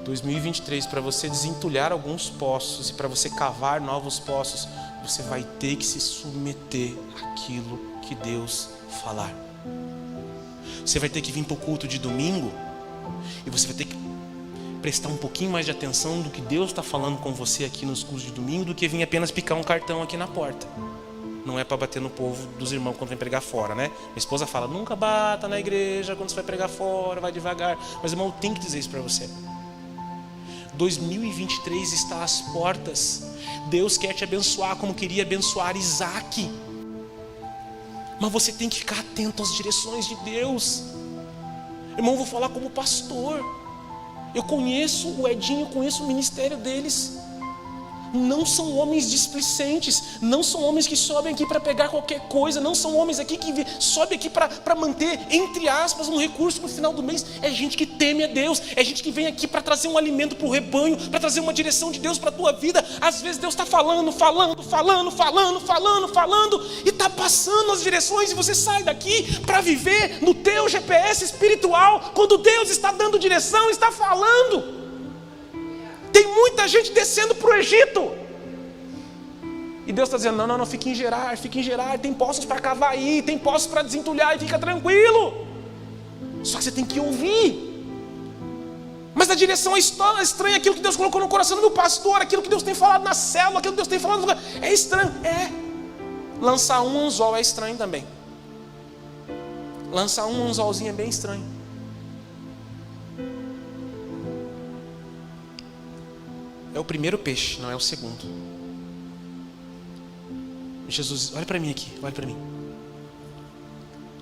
2023, para você desentulhar alguns poços e para você cavar novos poços, você vai ter que se submeter àquilo que Deus falar. Você vai ter que vir para o culto de domingo e você vai ter que prestar um pouquinho mais de atenção do que Deus está falando com você aqui nos cultos de domingo do que vir apenas picar um cartão aqui na porta. Não é para bater no povo dos irmãos quando vem pregar fora, né? Minha esposa fala, nunca bata na igreja quando você vai pregar fora, vai devagar. Mas irmão, eu tenho que dizer isso para você. 2023 está às portas. Deus quer te abençoar como queria abençoar Isaac. Mas você tem que ficar atento às direções de Deus. Irmão, eu vou falar como pastor. Eu conheço o Edinho, eu conheço o ministério deles. não são homens displicentes, não são homens que sobem aqui para pegar qualquer coisa, não são homens aqui que sobem aqui para manter, entre aspas, um recurso no final do mês. É gente que teme a Deus, é gente que vem aqui para trazer um alimento para o rebanho, para trazer uma direção de Deus para a tua vida. Às vezes Deus está falando, e está passando as direções, e você sai daqui para viver no teu GPS espiritual, quando Deus está dando direção, está falando. Tem muita gente descendo para o Egito, e Deus está dizendo, não, fique em Gerar, tem poços para cavar aí, tem poços para desentulhar, e fica tranquilo. Só que você tem que ouvir. Mas a direção é estranha, aquilo que Deus colocou no coração do meu pastor, aquilo que Deus tem falado na célula, aquilo que Deus tem falado no lugar, é estranho, lançar um anzol é estranho também. Lançar um anzolzinho é bem estranho. É o primeiro peixe, não é o segundo. Jesus, olha para mim aqui, olha para mim.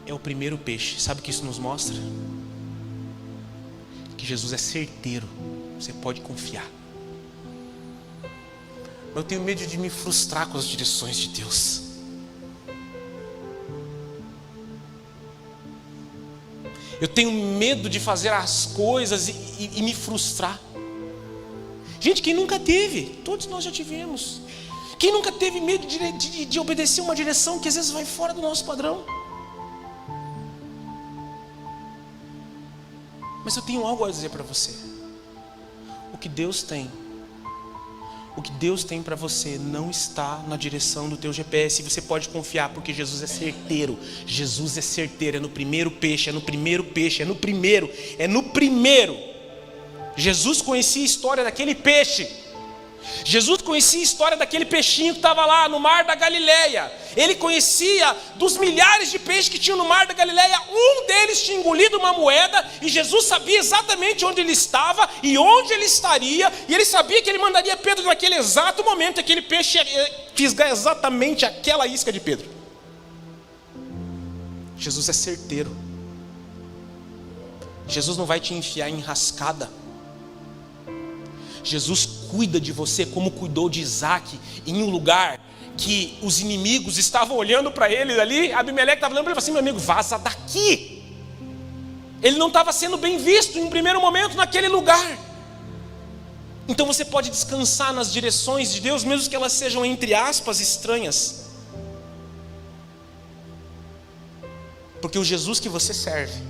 É o primeiro peixe. Sabe o que isso nos mostra? Que Jesus é certeiro. Você pode confiar. Mas eu tenho medo de me frustrar com as direções de Deus. Eu tenho medo de fazer as coisas e me frustrar. Gente, quem nunca teve? Todos nós já tivemos. Quem nunca teve medo de obedecer uma direção que às vezes vai fora do nosso padrão? Mas eu tenho algo a dizer para você. O que Deus tem para você não está na direção do teu GPS. E você pode confiar, porque Jesus é certeiro. Jesus é certeiro, é no primeiro peixe, é no primeiro. Jesus conhecia a história daquele peixe. Jesus conhecia a história daquele peixinho que estava lá no mar da Galileia. Ele conhecia dos milhares de peixes que tinham no mar da Galileia. Um deles tinha engolido uma moeda, e Jesus sabia exatamente onde ele estava e onde ele estaria. E ele sabia que ele mandaria Pedro naquele exato momento. Aquele peixe ia fisgar exatamente aquela isca de Pedro. Jesus é certeiro. Jesus não vai te enfiar em enrascada. Jesus cuida de você como cuidou de Isaac, em um lugar que os inimigos estavam olhando para ele ali. Abimeleque estava olhando para ele e falou assim: meu amigo, vaza daqui. Ele não estava sendo bem visto em um primeiro momento naquele lugar. Então você pode descansar nas direções de Deus, mesmo que elas sejam, entre aspas, estranhas. Porque o Jesus que você serve,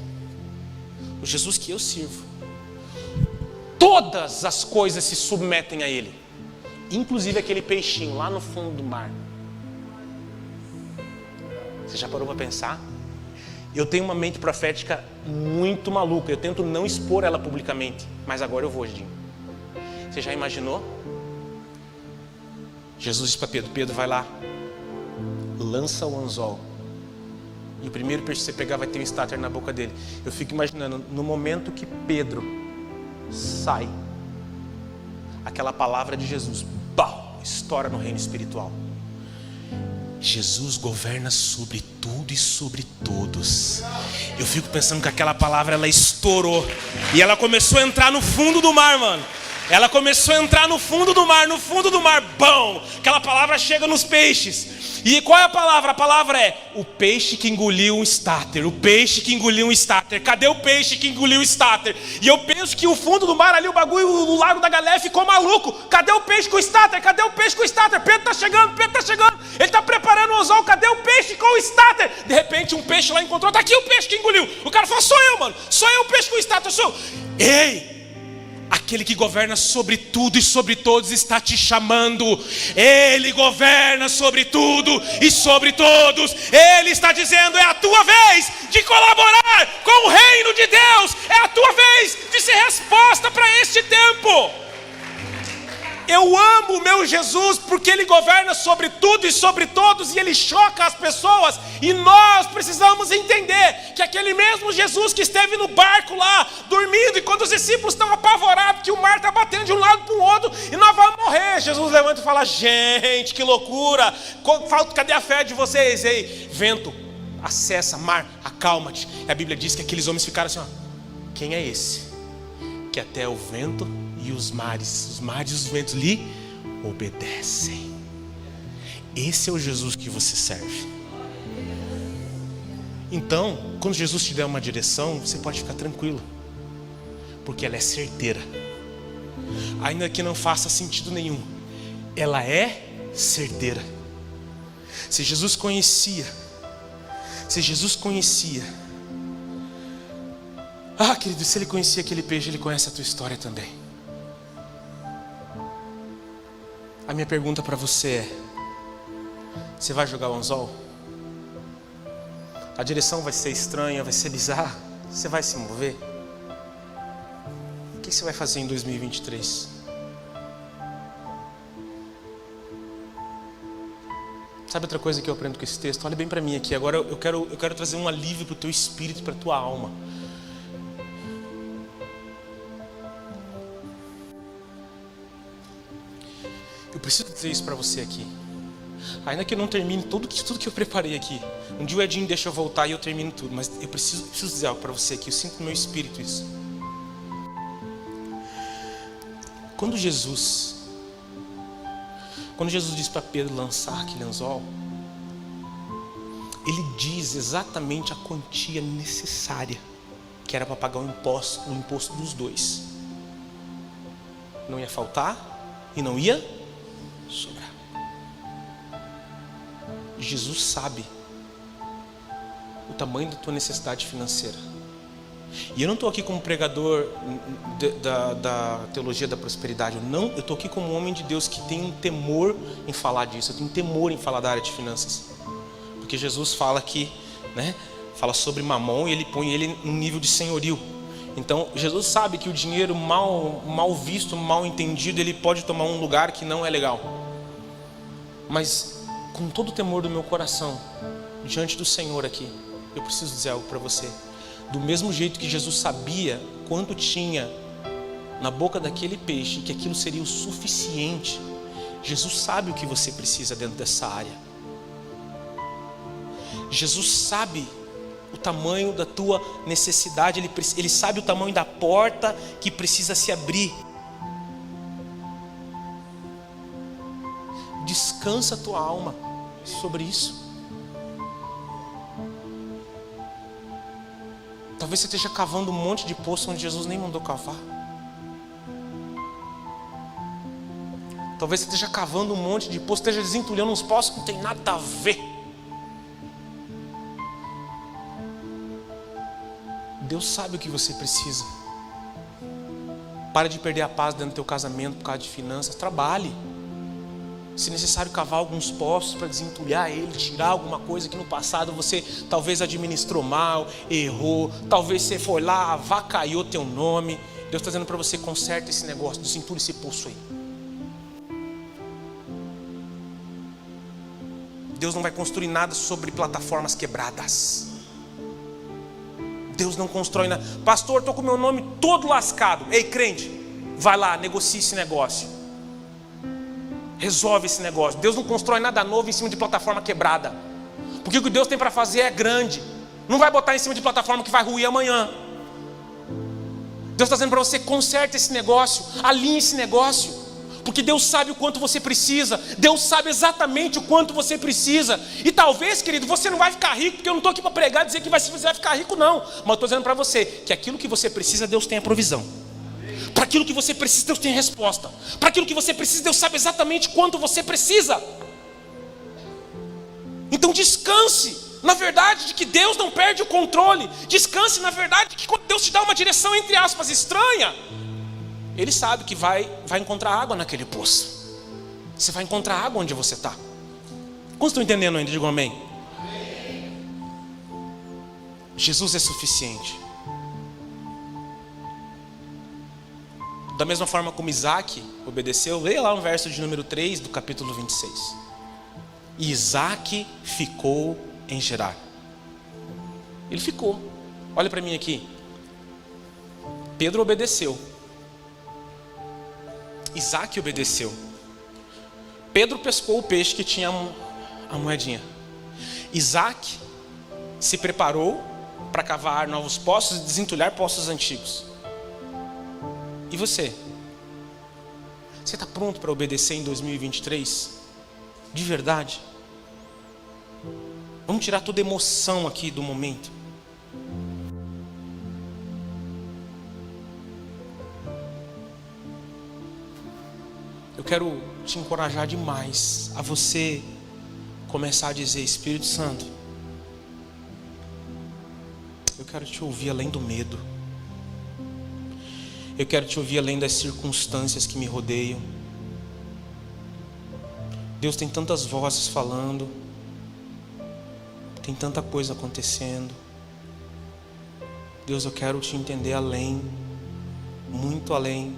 o Jesus que eu sirvo, todas as coisas se submetem a Ele, inclusive aquele peixinho lá no fundo do mar. Você já parou para pensar? Eu tenho uma mente profética muito maluca. Eu tento não expor ela publicamente, mas agora eu vou, Edinho. Você já imaginou? Jesus disse para Pedro: Pedro, vai lá, lança o anzol, e o primeiro peixe que você pegar vai ter um estáter na boca dele. Eu fico imaginando, no momento que Pedro sai, aquela palavra de Jesus, pau, estoura no reino espiritual. Jesus governa sobre tudo e sobre todos. Eu fico pensando que aquela palavra, ela estourou e ela começou a entrar no fundo do mar, mano. Ela começou a entrar no fundo do mar, bom, aquela palavra chega nos peixes. E qual é a palavra? A palavra é o peixe que engoliu um estáter. Cadê o peixe que engoliu o estáter? E eu penso que o fundo do mar ali, o bagulho, o lago da Galileia ficou maluco. Cadê o peixe com o estáter? Pedro está chegando. Ele está preparando o anzol. Cadê o peixe com o estáter? De repente um peixe lá encontrou. Está aqui o peixe que engoliu. O cara falou: sou eu, mano. Sou eu o peixe com o estáter. Ei! Aquele que governa sobre tudo e sobre todos está te chamando. Ele governa sobre tudo e sobre todos. Ele está dizendo: é a tua vez de colaborar com o reino de Deus. É a tua vez de ser resposta para este tempo. Eu amo o meu Jesus porque Ele governa sobre tudo e sobre todos, e Ele choca as pessoas. E nós precisamos entender que aquele mesmo Jesus que esteve no barco lá, dormindo, e quando os discípulos estão apavorados que o mar está batendo de um lado para o outro e nós vamos morrer, Jesus levanta e fala: gente, que loucura, cadê a fé de vocês? Ei, vento, acessa, mar, acalma-te. E a Bíblia diz que aqueles homens ficaram assim: ó, quem é esse que até o vento e os mares e os ventos lhe obedecem. Esse é o Jesus que você serve. Então, quando Jesus te der uma direção, você pode ficar tranquilo, porque ela é certeira. Ainda que não faça sentido nenhum, ela é certeira. Se Jesus conhecia, querido, se ele conhecia aquele peixe, ele conhece a tua história também. A minha pergunta para você é: você vai jogar o anzol? A direção vai ser estranha, vai ser bizarra. Você vai se mover? O que você vai fazer em 2023? Sabe outra coisa que eu aprendo com esse texto? Olha bem para mim aqui. Agora eu quero trazer um alívio para o teu espírito, para a tua alma. Eu preciso dizer isso para você aqui. Ainda que eu não termine tudo que eu preparei aqui. Um dia o Edinho deixa eu voltar e eu termino tudo. Mas eu preciso dizer algo para você aqui. Eu sinto no meu espírito isso. Quando Jesus diz para Pedro lançar aquele anzol, ele diz exatamente a quantia necessária, que era para pagar o imposto dos dois. Não ia faltar e não ia sobrar. Jesus sabe o tamanho da tua necessidade financeira. E eu não estou aqui como pregador da teologia da prosperidade. Eu estou aqui como um homem de Deus que tem um temor em falar disso. Eu tenho temor em falar da área de finanças. Porque Jesus fala aqui, fala sobre Mamon e ele põe ele num nível de senhorio. Então Jesus sabe que o dinheiro mal visto, mal entendido, ele pode tomar um lugar que não é legal. Mas com todo o temor do meu coração, diante do Senhor aqui, eu preciso dizer algo para você. Do mesmo jeito que Jesus sabia quanto tinha na boca daquele peixe, que aquilo seria o suficiente, Jesus sabe o que você precisa dentro dessa área. Jesus sabe o tamanho da tua necessidade, ele sabe o tamanho da porta que precisa se abrir. Descansa a tua alma sobre isso. Talvez você esteja cavando um monte de poço onde Jesus nem mandou cavar. Talvez você esteja cavando um monte de poço, esteja desentulhando uns poços que não tem nada a ver. Deus sabe o que você precisa. Para de perder a paz dentro do teu casamento por causa de finanças. Trabalhe. Se necessário, cavar alguns poços para desentulhar ele, tirar alguma coisa que no passado você talvez administrou mal, errou, talvez você foi lá, avacaiou teu nome. Deus está dizendo para você: conserta esse negócio, desentulhe esse poço aí. Deus não vai construir nada sobre plataformas quebradas. Deus não constrói nada. Pastor, estou com meu nome todo lascado. Ei, crente, vai lá, negocia esse negócio. Resolve esse negócio. Deus não constrói nada novo em cima de plataforma quebrada. Porque o que Deus tem para fazer é grande. Não vai botar em cima de plataforma que vai ruir amanhã. Deus está dizendo para você: conserta esse negócio, alinhe esse negócio. Porque Deus sabe o quanto você precisa. Deus sabe exatamente o quanto você precisa. E talvez, querido, você não vai ficar rico, porque eu não estou aqui para pregar e dizer que você vai ficar rico, não. Mas eu estou dizendo para você que aquilo que você precisa, Deus tem a provisão. Para aquilo que você precisa, Deus tem a resposta. Para aquilo que você precisa, Deus sabe exatamente quanto você precisa. Então descanse na verdade de que Deus não perde o controle. Descanse na verdade de que quando Deus te dá uma direção, entre aspas, estranha, Ele sabe que vai encontrar água naquele poço. Você vai encontrar água onde você está. Quantos estão entendendo ainda? Digam amém. Jesus é suficiente. Da mesma forma como Isaac obedeceu, leia lá no verso de número 3 do capítulo 26. E Isaac ficou em Gerar. Ele ficou. Olha para mim aqui. Pedro obedeceu. Isaac obedeceu. Pedro pescou o peixe que tinha a moedinha. Isaac se preparou para cavar novos poços e desentulhar poços antigos. E você? Você está pronto para obedecer em 2023? De verdade? Vamos tirar toda a emoção aqui do momento. Eu quero te encorajar demais a você começar a dizer: Espírito Santo, eu quero te ouvir além do medo. Eu quero te ouvir além das circunstâncias que me rodeiam. Deus, tem tantas vozes falando, tem tanta coisa acontecendo. Deus, eu quero te entender além, muito além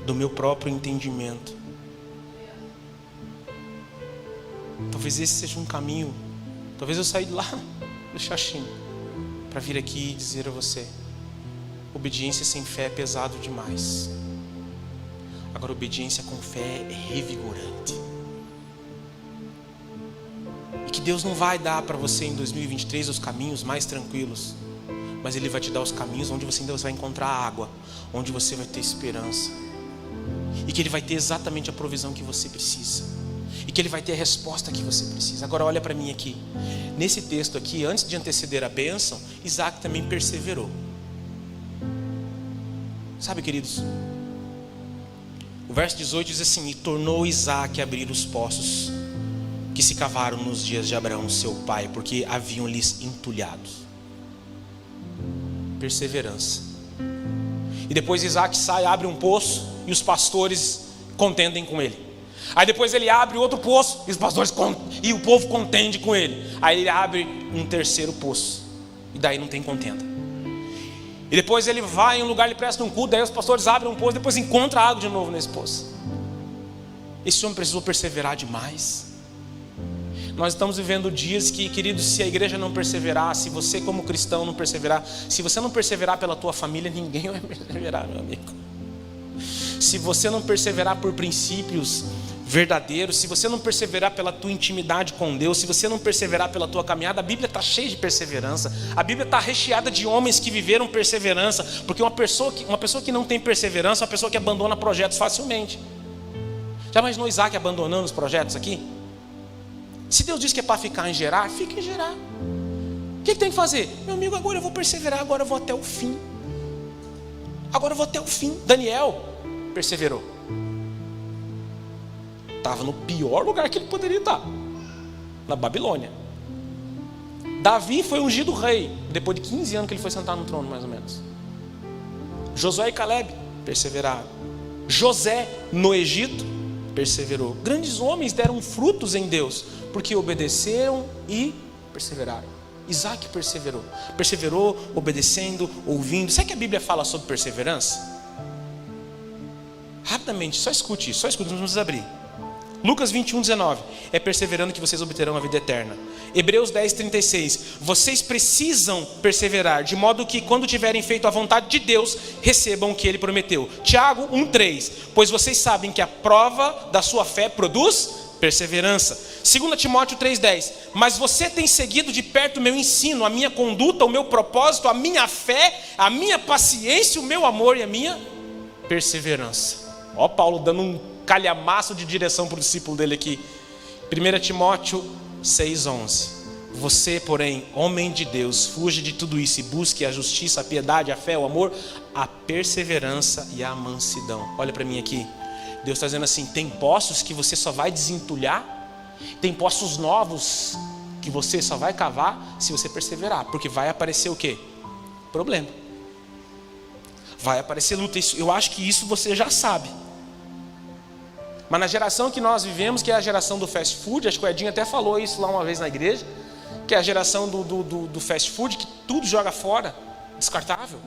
do meu próprio entendimento. Talvez esse seja um caminho. Talvez eu saia de lá do Xaxim para vir aqui e dizer a você: obediência sem fé é pesado demais. Agora, obediência com fé é revigorante. E que Deus não vai dar para você em 2023 os caminhos mais tranquilos, mas Ele vai te dar os caminhos onde você ainda vai encontrar água, onde você vai ter esperança. E que Ele vai ter exatamente a provisão que você precisa. E que Ele vai ter a resposta que você precisa. Agora olha para mim aqui. Nesse texto aqui, antes de anteceder a bênção, Isaac também perseverou. Sabe, queridos, o verso 18 diz assim: e tornou Isaac a abrir os poços que se cavaram nos dias de Abraão seu pai, porque haviam-lhes entulhado. Perseverança. E depois Isaac sai, abre um poço, e os pastores contendem com ele. Aí depois ele abre outro poço, e os pastores e o povo contende com ele. Aí ele abre um terceiro poço, e daí não tem contenda. E depois ele vai em um lugar, ele presta um culto, daí os pastores abrem um poço, depois encontra água de novo nesse poço. Esse homem precisou perseverar demais. Nós estamos vivendo dias que, queridos, se a igreja não perseverar, se você como cristão não perseverar, se você não perseverar pela tua família, ninguém vai perseverar, meu amigo. Se você não perseverar por princípios verdadeiros, se você não perseverar pela tua intimidade com Deus, se você não perseverar pela tua caminhada, a Bíblia está cheia de perseverança. A Bíblia está recheada de homens que viveram perseverança, porque uma pessoa que não tem perseverança é uma pessoa que abandona projetos facilmente. Já imaginou Isaac abandonando os projetos aqui? Se Deus diz que é para ficar em Gerar, fica em Gerar. O que tem que fazer? Meu amigo, agora eu vou perseverar, agora eu vou até o fim. Agora eu vou até o fim. Daniel perseverou. Estava no pior lugar que ele poderia estar, na Babilônia. Davi foi ungido rei, depois de 15 anos que ele foi sentar no trono, mais ou menos. Josué e Caleb perseveraram. José no Egito perseverou. Grandes homens deram frutos em Deus, porque obedeceram e perseveraram. Isaac perseverou. Perseverou obedecendo, ouvindo. Sabe que a Bíblia fala sobre perseverança? Rapidamente, só escute isso, não precisa abrir. Lucas 21:19, é perseverando que vocês obterão a vida eterna. Hebreus 10:36, vocês precisam perseverar, de modo que quando tiverem feito a vontade de Deus, recebam o que Ele prometeu. Tiago 1:3, pois vocês sabem que a prova da sua fé produz perseverança. 2 Timóteo 3:10, mas você tem seguido de perto o meu ensino, a minha conduta, o meu propósito, a minha fé, a minha paciência, o meu amor e a minha perseverança. Ó, Paulo dando um calhamaço de direção para o discípulo dele aqui. 1 Timóteo 6:11, você, porém, homem de Deus, fuja de tudo isso e busque a justiça, a piedade, a fé, o amor, a perseverança e a mansidão. Olha para mim aqui, Deus está dizendo assim: tem poços que você só vai desentulhar, tem poços novos que você só vai cavar se você perseverar, porque vai aparecer o quê? Problema, vai aparecer luta. Eu acho que isso você já sabe. Mas na geração que nós vivemos, que é a geração do fast food, acho que o Edinho até falou isso lá uma vez na igreja, que é a geração do fast food, que tudo joga fora, descartável.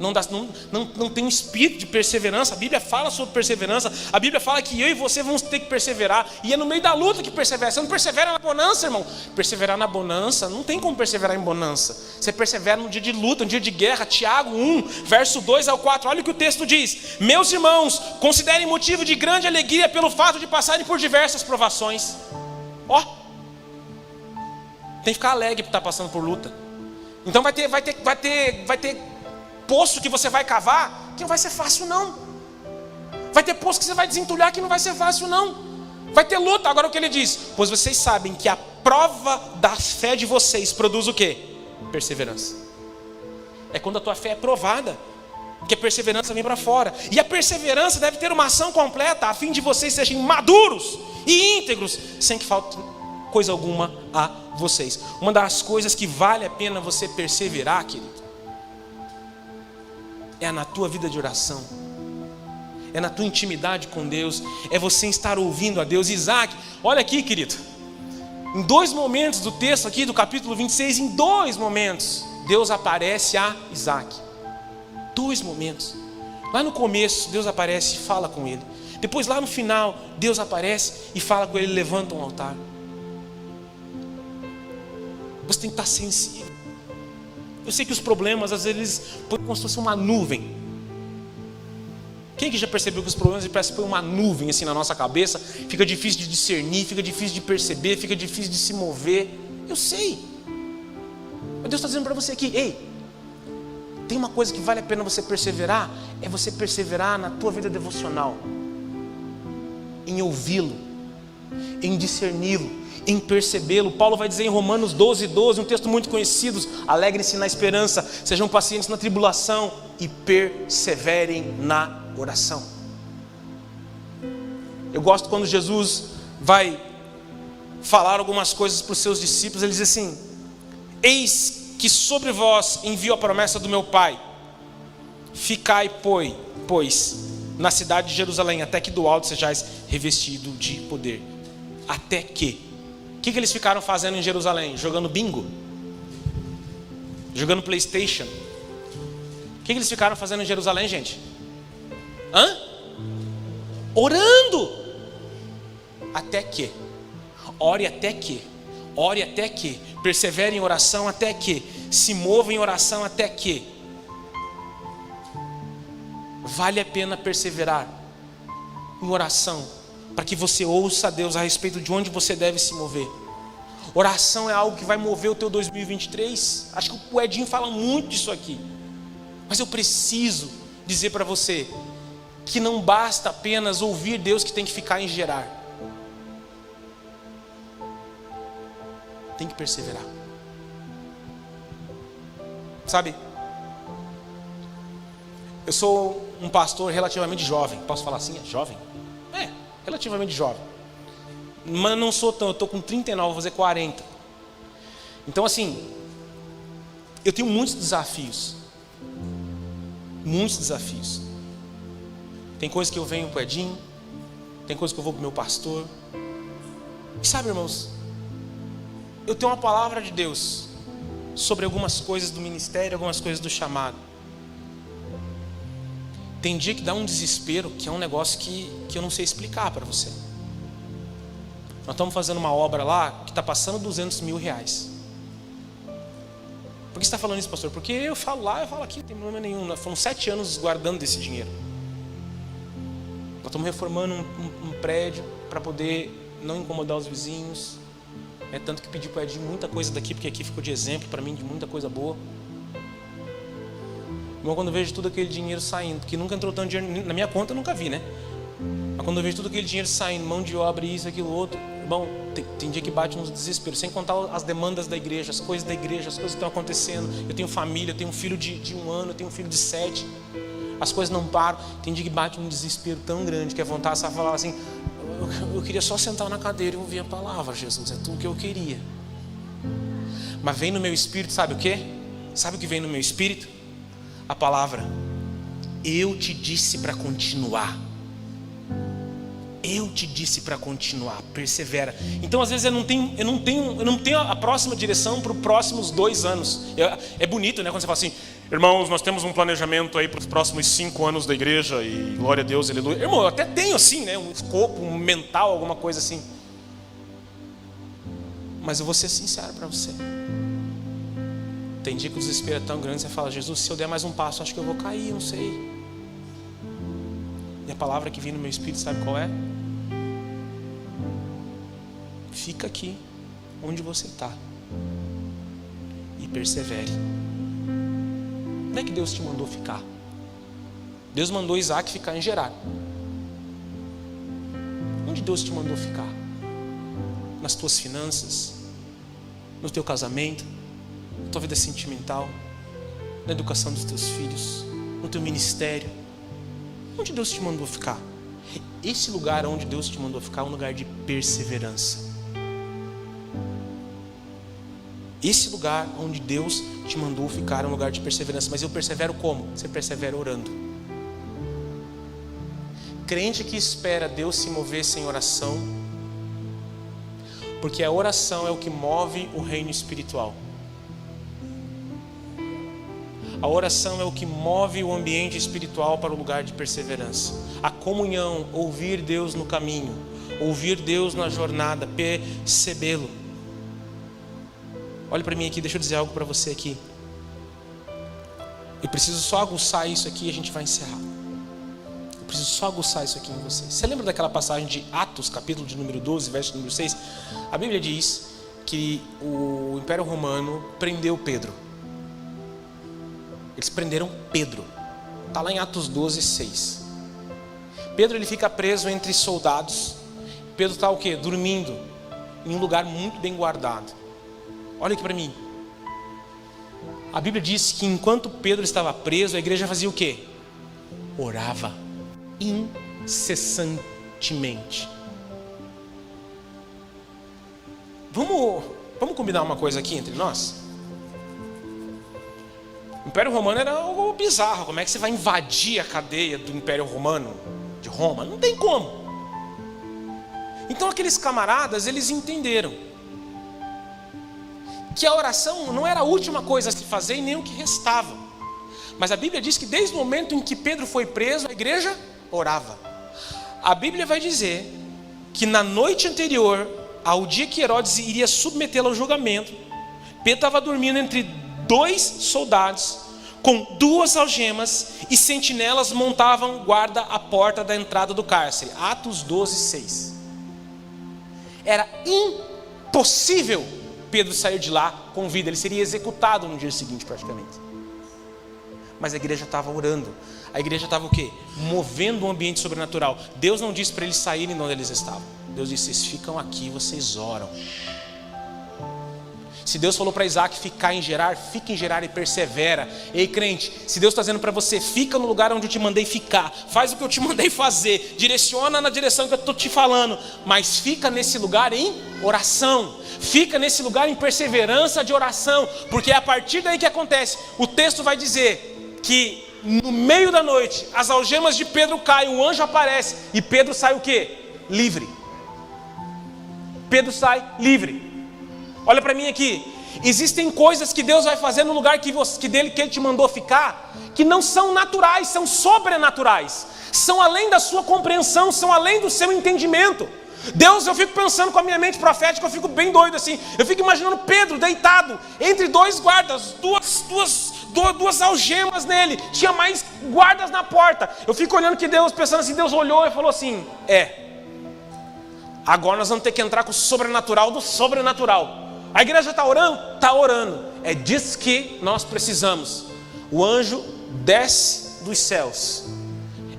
Não tem um espírito de perseverança. A Bíblia fala sobre perseverança. A Bíblia fala que eu e você vamos ter que perseverar. E é no meio da luta que persevera. Você não persevera na bonança, irmão. Perseverar na bonança, não tem como perseverar em bonança. Você persevera no dia de luta, no dia de guerra. Tiago 1, verso 2 ao 4. Olha o que o texto diz: meus irmãos, considerem motivo de grande alegria pelo fato de passarem por diversas provações. Ó, tem que ficar alegre por estar passando por luta. Então vai ter poço que você vai cavar, que não vai ser fácil não. Vai ter poço que você vai desentulhar que não vai ser fácil não. Vai ter luta. Agora o que ele diz? Pois vocês sabem que a prova da fé de vocês produz o quê? Perseverança. É quando a tua fé é provada que a perseverança vem para fora. E a perseverança deve ter uma ação completa, a fim de vocês sejam maduros e íntegros, sem que falte coisa alguma a vocês. Uma das coisas que vale a pena você perseverar, querido, é na tua vida de oração, é na tua intimidade com Deus, é você estar ouvindo a Deus. Isaac, olha aqui, querido, em 2 momentos do texto aqui do capítulo 26, em 2 momentos, Deus aparece a Isaac. 2 momentos. Lá no começo, Deus aparece e fala com ele. Depois lá no final, Deus aparece e fala com ele, levanta um altar. Você tem que estar sensível. Eu sei que os problemas, às vezes, põem como se fosse uma nuvem. Quem que já percebeu que os problemas parece que põe uma nuvem assim na nossa cabeça? Fica difícil de discernir, fica difícil de perceber, fica difícil de se mover. Eu sei. Mas Deus está dizendo para você aqui, ei, tem uma coisa que vale a pena você perseverar, é você perseverar na tua vida devocional, em ouvi-lo, em discerni-lo, em percebê-lo. Paulo vai dizer em Romanos 12:12, um texto muito conhecido: alegrem-se na esperança, sejam pacientes na tribulação e perseverem na oração. Eu gosto quando Jesus vai falar algumas coisas para os seus discípulos, ele diz assim: eis que sobre vós envio a promessa do meu Pai, ficai, pois, na cidade de Jerusalém, até que do alto sejais revestido de poder. Até que? O que eles ficaram fazendo em Jerusalém? Jogando bingo? Jogando PlayStation? O que eles ficaram fazendo em Jerusalém, gente? Orando. Até que? Ore até que? Ore até que? Persevere em oração até que? Se mova em oração até que? Vale a pena perseverar em oração, para que você ouça a Deus a respeito de onde você deve se mover. Oração é algo que vai mover o teu 2023. Acho que o Edinho fala muito disso aqui. Mas eu preciso dizer para você que não basta apenas ouvir Deus, que tem que ficar em gerar. Tem que perseverar. Sabe? Eu sou um pastor relativamente jovem. Posso falar assim? É jovem? É, relativamente jovem. Mas não sou tão, eu estou com 39, vou fazer 40. Então assim, eu tenho muitos desafios. Muitos desafios. Tem coisas que eu venho para o Edinho, tem coisas que eu vou para o meu pastor. E sabe, irmãos, eu tenho uma palavra de Deus sobre algumas coisas do ministério, algumas coisas do chamado. Tem dia que dá um desespero, que é um negócio que eu não sei explicar para você. Nós estamos fazendo uma obra lá que está passando R$200 mil. Por que você está falando isso, pastor? Porque eu falo lá, eu falo aqui, não tem problema nenhum. Nós fomos 7 anos guardando desse dinheiro. Nós estamos reformando um prédio para poder não incomodar os vizinhos. É tanto que pedi para o Edinho muita coisa daqui, porque aqui ficou de exemplo para mim de muita coisa boa. Irmão, quando eu vejo todo aquele dinheiro saindo, porque nunca entrou tanto dinheiro na minha conta, eu nunca vi, né? Mas quando eu vejo todo aquele dinheiro saindo, mão de obra, isso, aquilo, outro, irmão, tem dia que bate uns desesperos, sem contar as demandas da igreja, as coisas da igreja, as coisas que estão acontecendo. Eu tenho família, eu tenho um filho de 1 ano, eu tenho um filho de 7. As coisas não param. Tem dia que bate um desespero tão grande que a vontade de falar assim: eu queria só sentar na cadeira e ouvir a palavra, Jesus, é tudo que eu queria. Mas vem no meu espírito, sabe o quê? Sabe o que vem no meu espírito? A palavra: eu te disse para continuar. Eu te disse para continuar, persevera. Então às vezes eu não tenho a próxima direção para os próximos 2 anos. É bonito, né, quando você fala assim: irmãos, nós temos um planejamento aí para os próximos 5 anos da igreja e glória a Deus, aleluia. Irmão, eu até tenho assim, né, um escopo, um mental, alguma coisa assim. Mas eu vou ser sincero para você. Tem dia que o desespero é tão grande, você fala: Jesus, se eu der mais um passo, acho que eu vou cair, não sei. E a palavra que vem no meu espírito, sabe qual é? Fica aqui, onde você está, e persevere. Não é que Deus te mandou ficar. Deus mandou Isaac ficar em Gerar. Onde Deus te mandou ficar? Nas tuas finanças? No teu casamento? Na tua vida sentimental? Na educação dos teus filhos? No teu ministério? Onde Deus te mandou ficar? Esse lugar onde Deus te mandou ficar é um lugar de perseverança. Esse lugar onde Deus te mandou ficar é um lugar de perseverança. Mas eu persevero como? Você persevera orando. Crente que espera Deus se mover sem oração, porque a oração é o que move o reino espiritual. A oração é o que move o ambiente espiritual para o lugar de perseverança. A comunhão, ouvir Deus no caminho, ouvir Deus na jornada, percebê-lo. Olha para mim aqui, deixa eu dizer algo para você aqui. Eu preciso só aguçar isso aqui e a gente vai encerrar. Eu preciso só aguçar isso aqui em você. Você lembra daquela passagem de Atos, capítulo de número 12, verso número 6? A Bíblia diz que o Império Romano prendeu Pedro. Eles prenderam Pedro. Está lá em Atos 12, 6. Pedro ele fica preso entre soldados. Pedro está o quê? Dormindo em um lugar muito bem guardado. Olha aqui para mim. A Bíblia diz que enquanto Pedro estava preso, a igreja fazia o quê? Orava incessantemente. Vamos combinar uma coisa aqui entre nós? O Império Romano era algo bizarro. Como é que você vai invadir a cadeia do Império Romano de Roma? Não tem como. Então aqueles camaradas, eles entenderam que a oração não era a última coisa a se fazer e nem o que restava. Mas a Bíblia diz que desde o momento em que Pedro foi preso, a igreja orava. A Bíblia vai dizer que na noite anterior ao dia que Herodes iria submetê-lo ao julgamento, Pedro estava dormindo entre 2 soldados com 2 algemas e sentinelas montavam guarda à porta da entrada do cárcere. Atos 12, 6. Era impossível Pedro sair de lá com vida. Ele seria executado no dia seguinte praticamente. Mas a igreja estava orando. A igreja estava o quê? Movendo um ambiente sobrenatural. Deus não disse para eles saírem de onde eles estavam. Deus disse, vocês ficam aqui, vocês oram. Se Deus falou para Isaac ficar em Gerar, fica em Gerar e persevera. Ei crente, se Deus está dizendo para você, fica no lugar onde eu te mandei ficar, faz o que eu te mandei fazer, direciona na direção que eu estou te falando, mas fica nesse lugar em oração, fica nesse lugar em perseverança de oração, porque é a partir daí que acontece. O texto vai dizer que no meio da noite as algemas de Pedro caem, o anjo aparece e Pedro sai o quê? Livre. Pedro sai livre. Olha para mim aqui, existem coisas que Deus vai fazer no lugar que Ele te mandou ficar, que não são naturais, são sobrenaturais, são além da sua compreensão, são além do seu entendimento. Deus, eu fico pensando com a minha mente profética, eu fico bem doido assim, eu fico imaginando Pedro deitado entre 2 guardas, duas algemas nele, tinha mais guardas na porta. Eu fico olhando que Deus, pensando assim, Deus olhou e falou assim, agora nós vamos ter que entrar com o sobrenatural do sobrenatural. A igreja está orando? Está orando. É disso que nós precisamos. O anjo desce dos céus,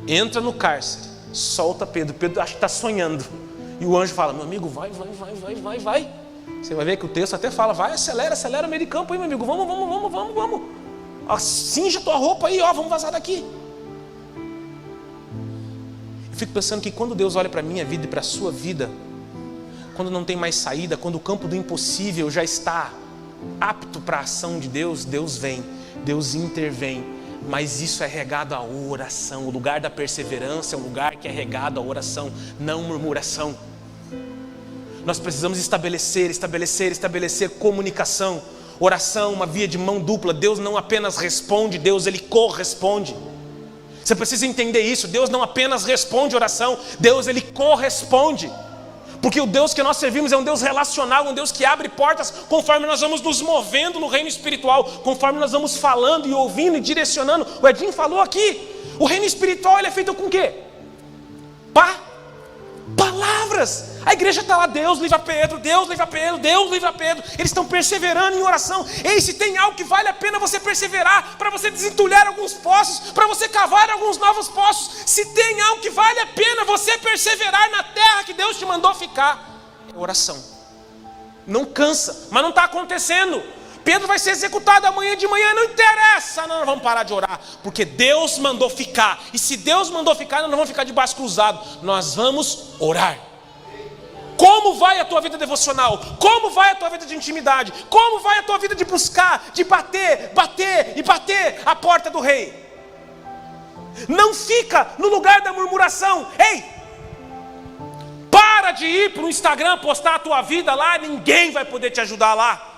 entra no cárcere, solta Pedro. Pedro acha que está sonhando. E o anjo fala, meu amigo, vai. Você vai ver que o texto até fala, vai, acelera meio de campo aí, meu amigo. Vamos. Cinja tua roupa aí, vamos vazar daqui. Eu fico pensando que quando Deus olha para a minha vida e para a sua vida, quando não tem mais saída, quando o campo do impossível já está apto para a ação de Deus, Deus vem, Deus intervém, mas isso é regado à oração. O lugar da perseverança é um lugar que é regado à oração, não murmuração. Nós precisamos estabelecer comunicação. Oração, uma via de mão dupla. Deus não apenas responde, Deus ele corresponde. Você precisa entender isso. Deus não apenas responde oração, Deus ele corresponde. Porque o Deus que nós servimos é um Deus relacional, um Deus que abre portas conforme nós vamos nos movendo no reino espiritual, conforme nós vamos falando e ouvindo e direcionando. O Edinho falou aqui, o reino espiritual ele é feito com o quê? Palavras. A igreja está lá, Deus livra Pedro, Deus livra Pedro, Deus livra Pedro. Eles estão perseverando em oração. Ei, se tem algo que vale a pena você perseverar, para você desentulhar alguns poços, para você cavar alguns novos poços, se tem algo que vale a pena você perseverar na terra que Deus te mandou ficar, é oração. Não cansa, mas não está acontecendo. Pedro vai ser executado amanhã de manhã, não interessa, não vamos parar de orar, porque Deus mandou ficar, e se Deus mandou ficar, nós não vamos ficar de braço cruzado, nós vamos orar. Como vai a tua vida devocional? Como vai a tua vida de intimidade? Como vai a tua vida de buscar, de bater a porta do rei? Não fica no lugar da murmuração. Ei, para de ir para o Instagram postar a tua vida lá, ninguém vai poder te ajudar lá.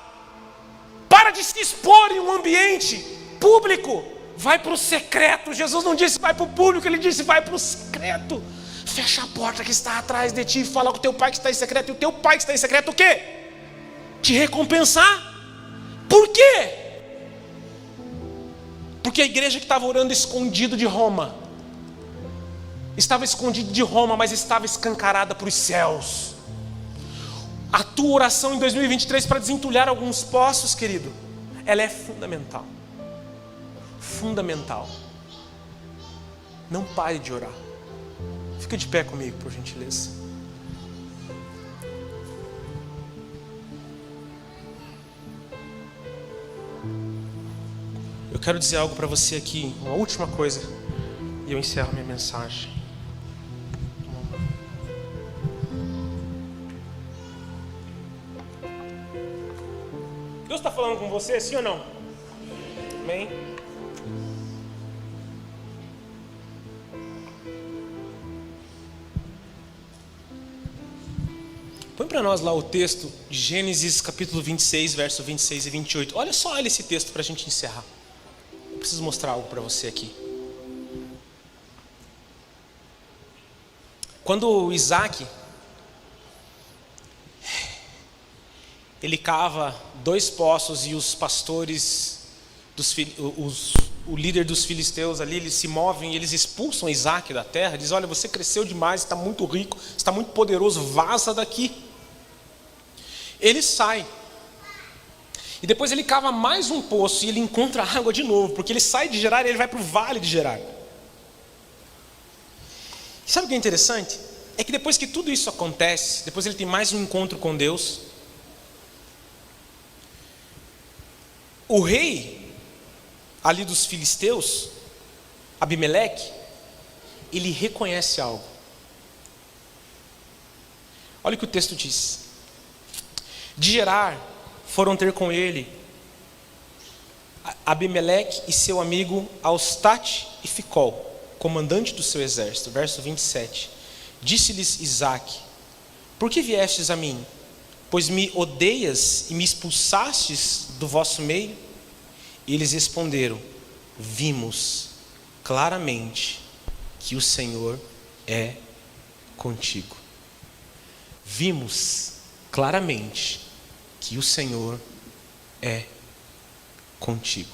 Para de se expor em um ambiente público. Vai para o secreto. Jesus não disse vai para o público, ele disse vai para o secreto. Fecha a porta que está atrás de ti e fala com o teu pai que está em secreto. E o teu pai que está em secreto o quê? Te recompensar. Por quê? Porque a igreja que estava orando escondido de Roma, estava escondido de Roma, mas estava escancarada para os céus. A tua oração em 2023 para desentulhar alguns poços, querido, ela é fundamental. Fundamental. Não pare de orar. Fica de pé comigo, por gentileza. Eu quero dizer algo para você aqui, uma última coisa, e eu encerro minha mensagem. Deus está falando com você, sim ou não? Amém? Põe para nós lá o texto de Gênesis capítulo 26, verso 26 e 28. Olha só esse texto para a gente encerrar. Eu preciso mostrar algo para você aqui. Quando Isaac, ele cava 2 poços e os pastores, o líder dos filisteus ali, eles se movem e eles expulsam Isaac da terra. Diz, olha, você cresceu demais, está muito rico, está muito poderoso, vaza daqui. Ele sai. E depois ele cava mais um poço e ele encontra água de novo, porque ele sai de Gerar e ele vai para o vale de Gerar. E sabe o que é interessante? É que depois que tudo isso acontece, depois ele tem mais um encontro com Deus. O rei ali dos filisteus, Abimeleque, ele reconhece algo. Olha o que o texto diz. De Gerar foram ter com ele Abimeleque e seu amigo Austate e Ficol, comandante do seu exército. Verso 27. Disse-lhes Isaque: por que viestes a mim? Pois me odeias e me expulsastes do vosso meio? E eles responderam: vimos claramente que o Senhor é contigo. Vimos claramente que o Senhor é contigo.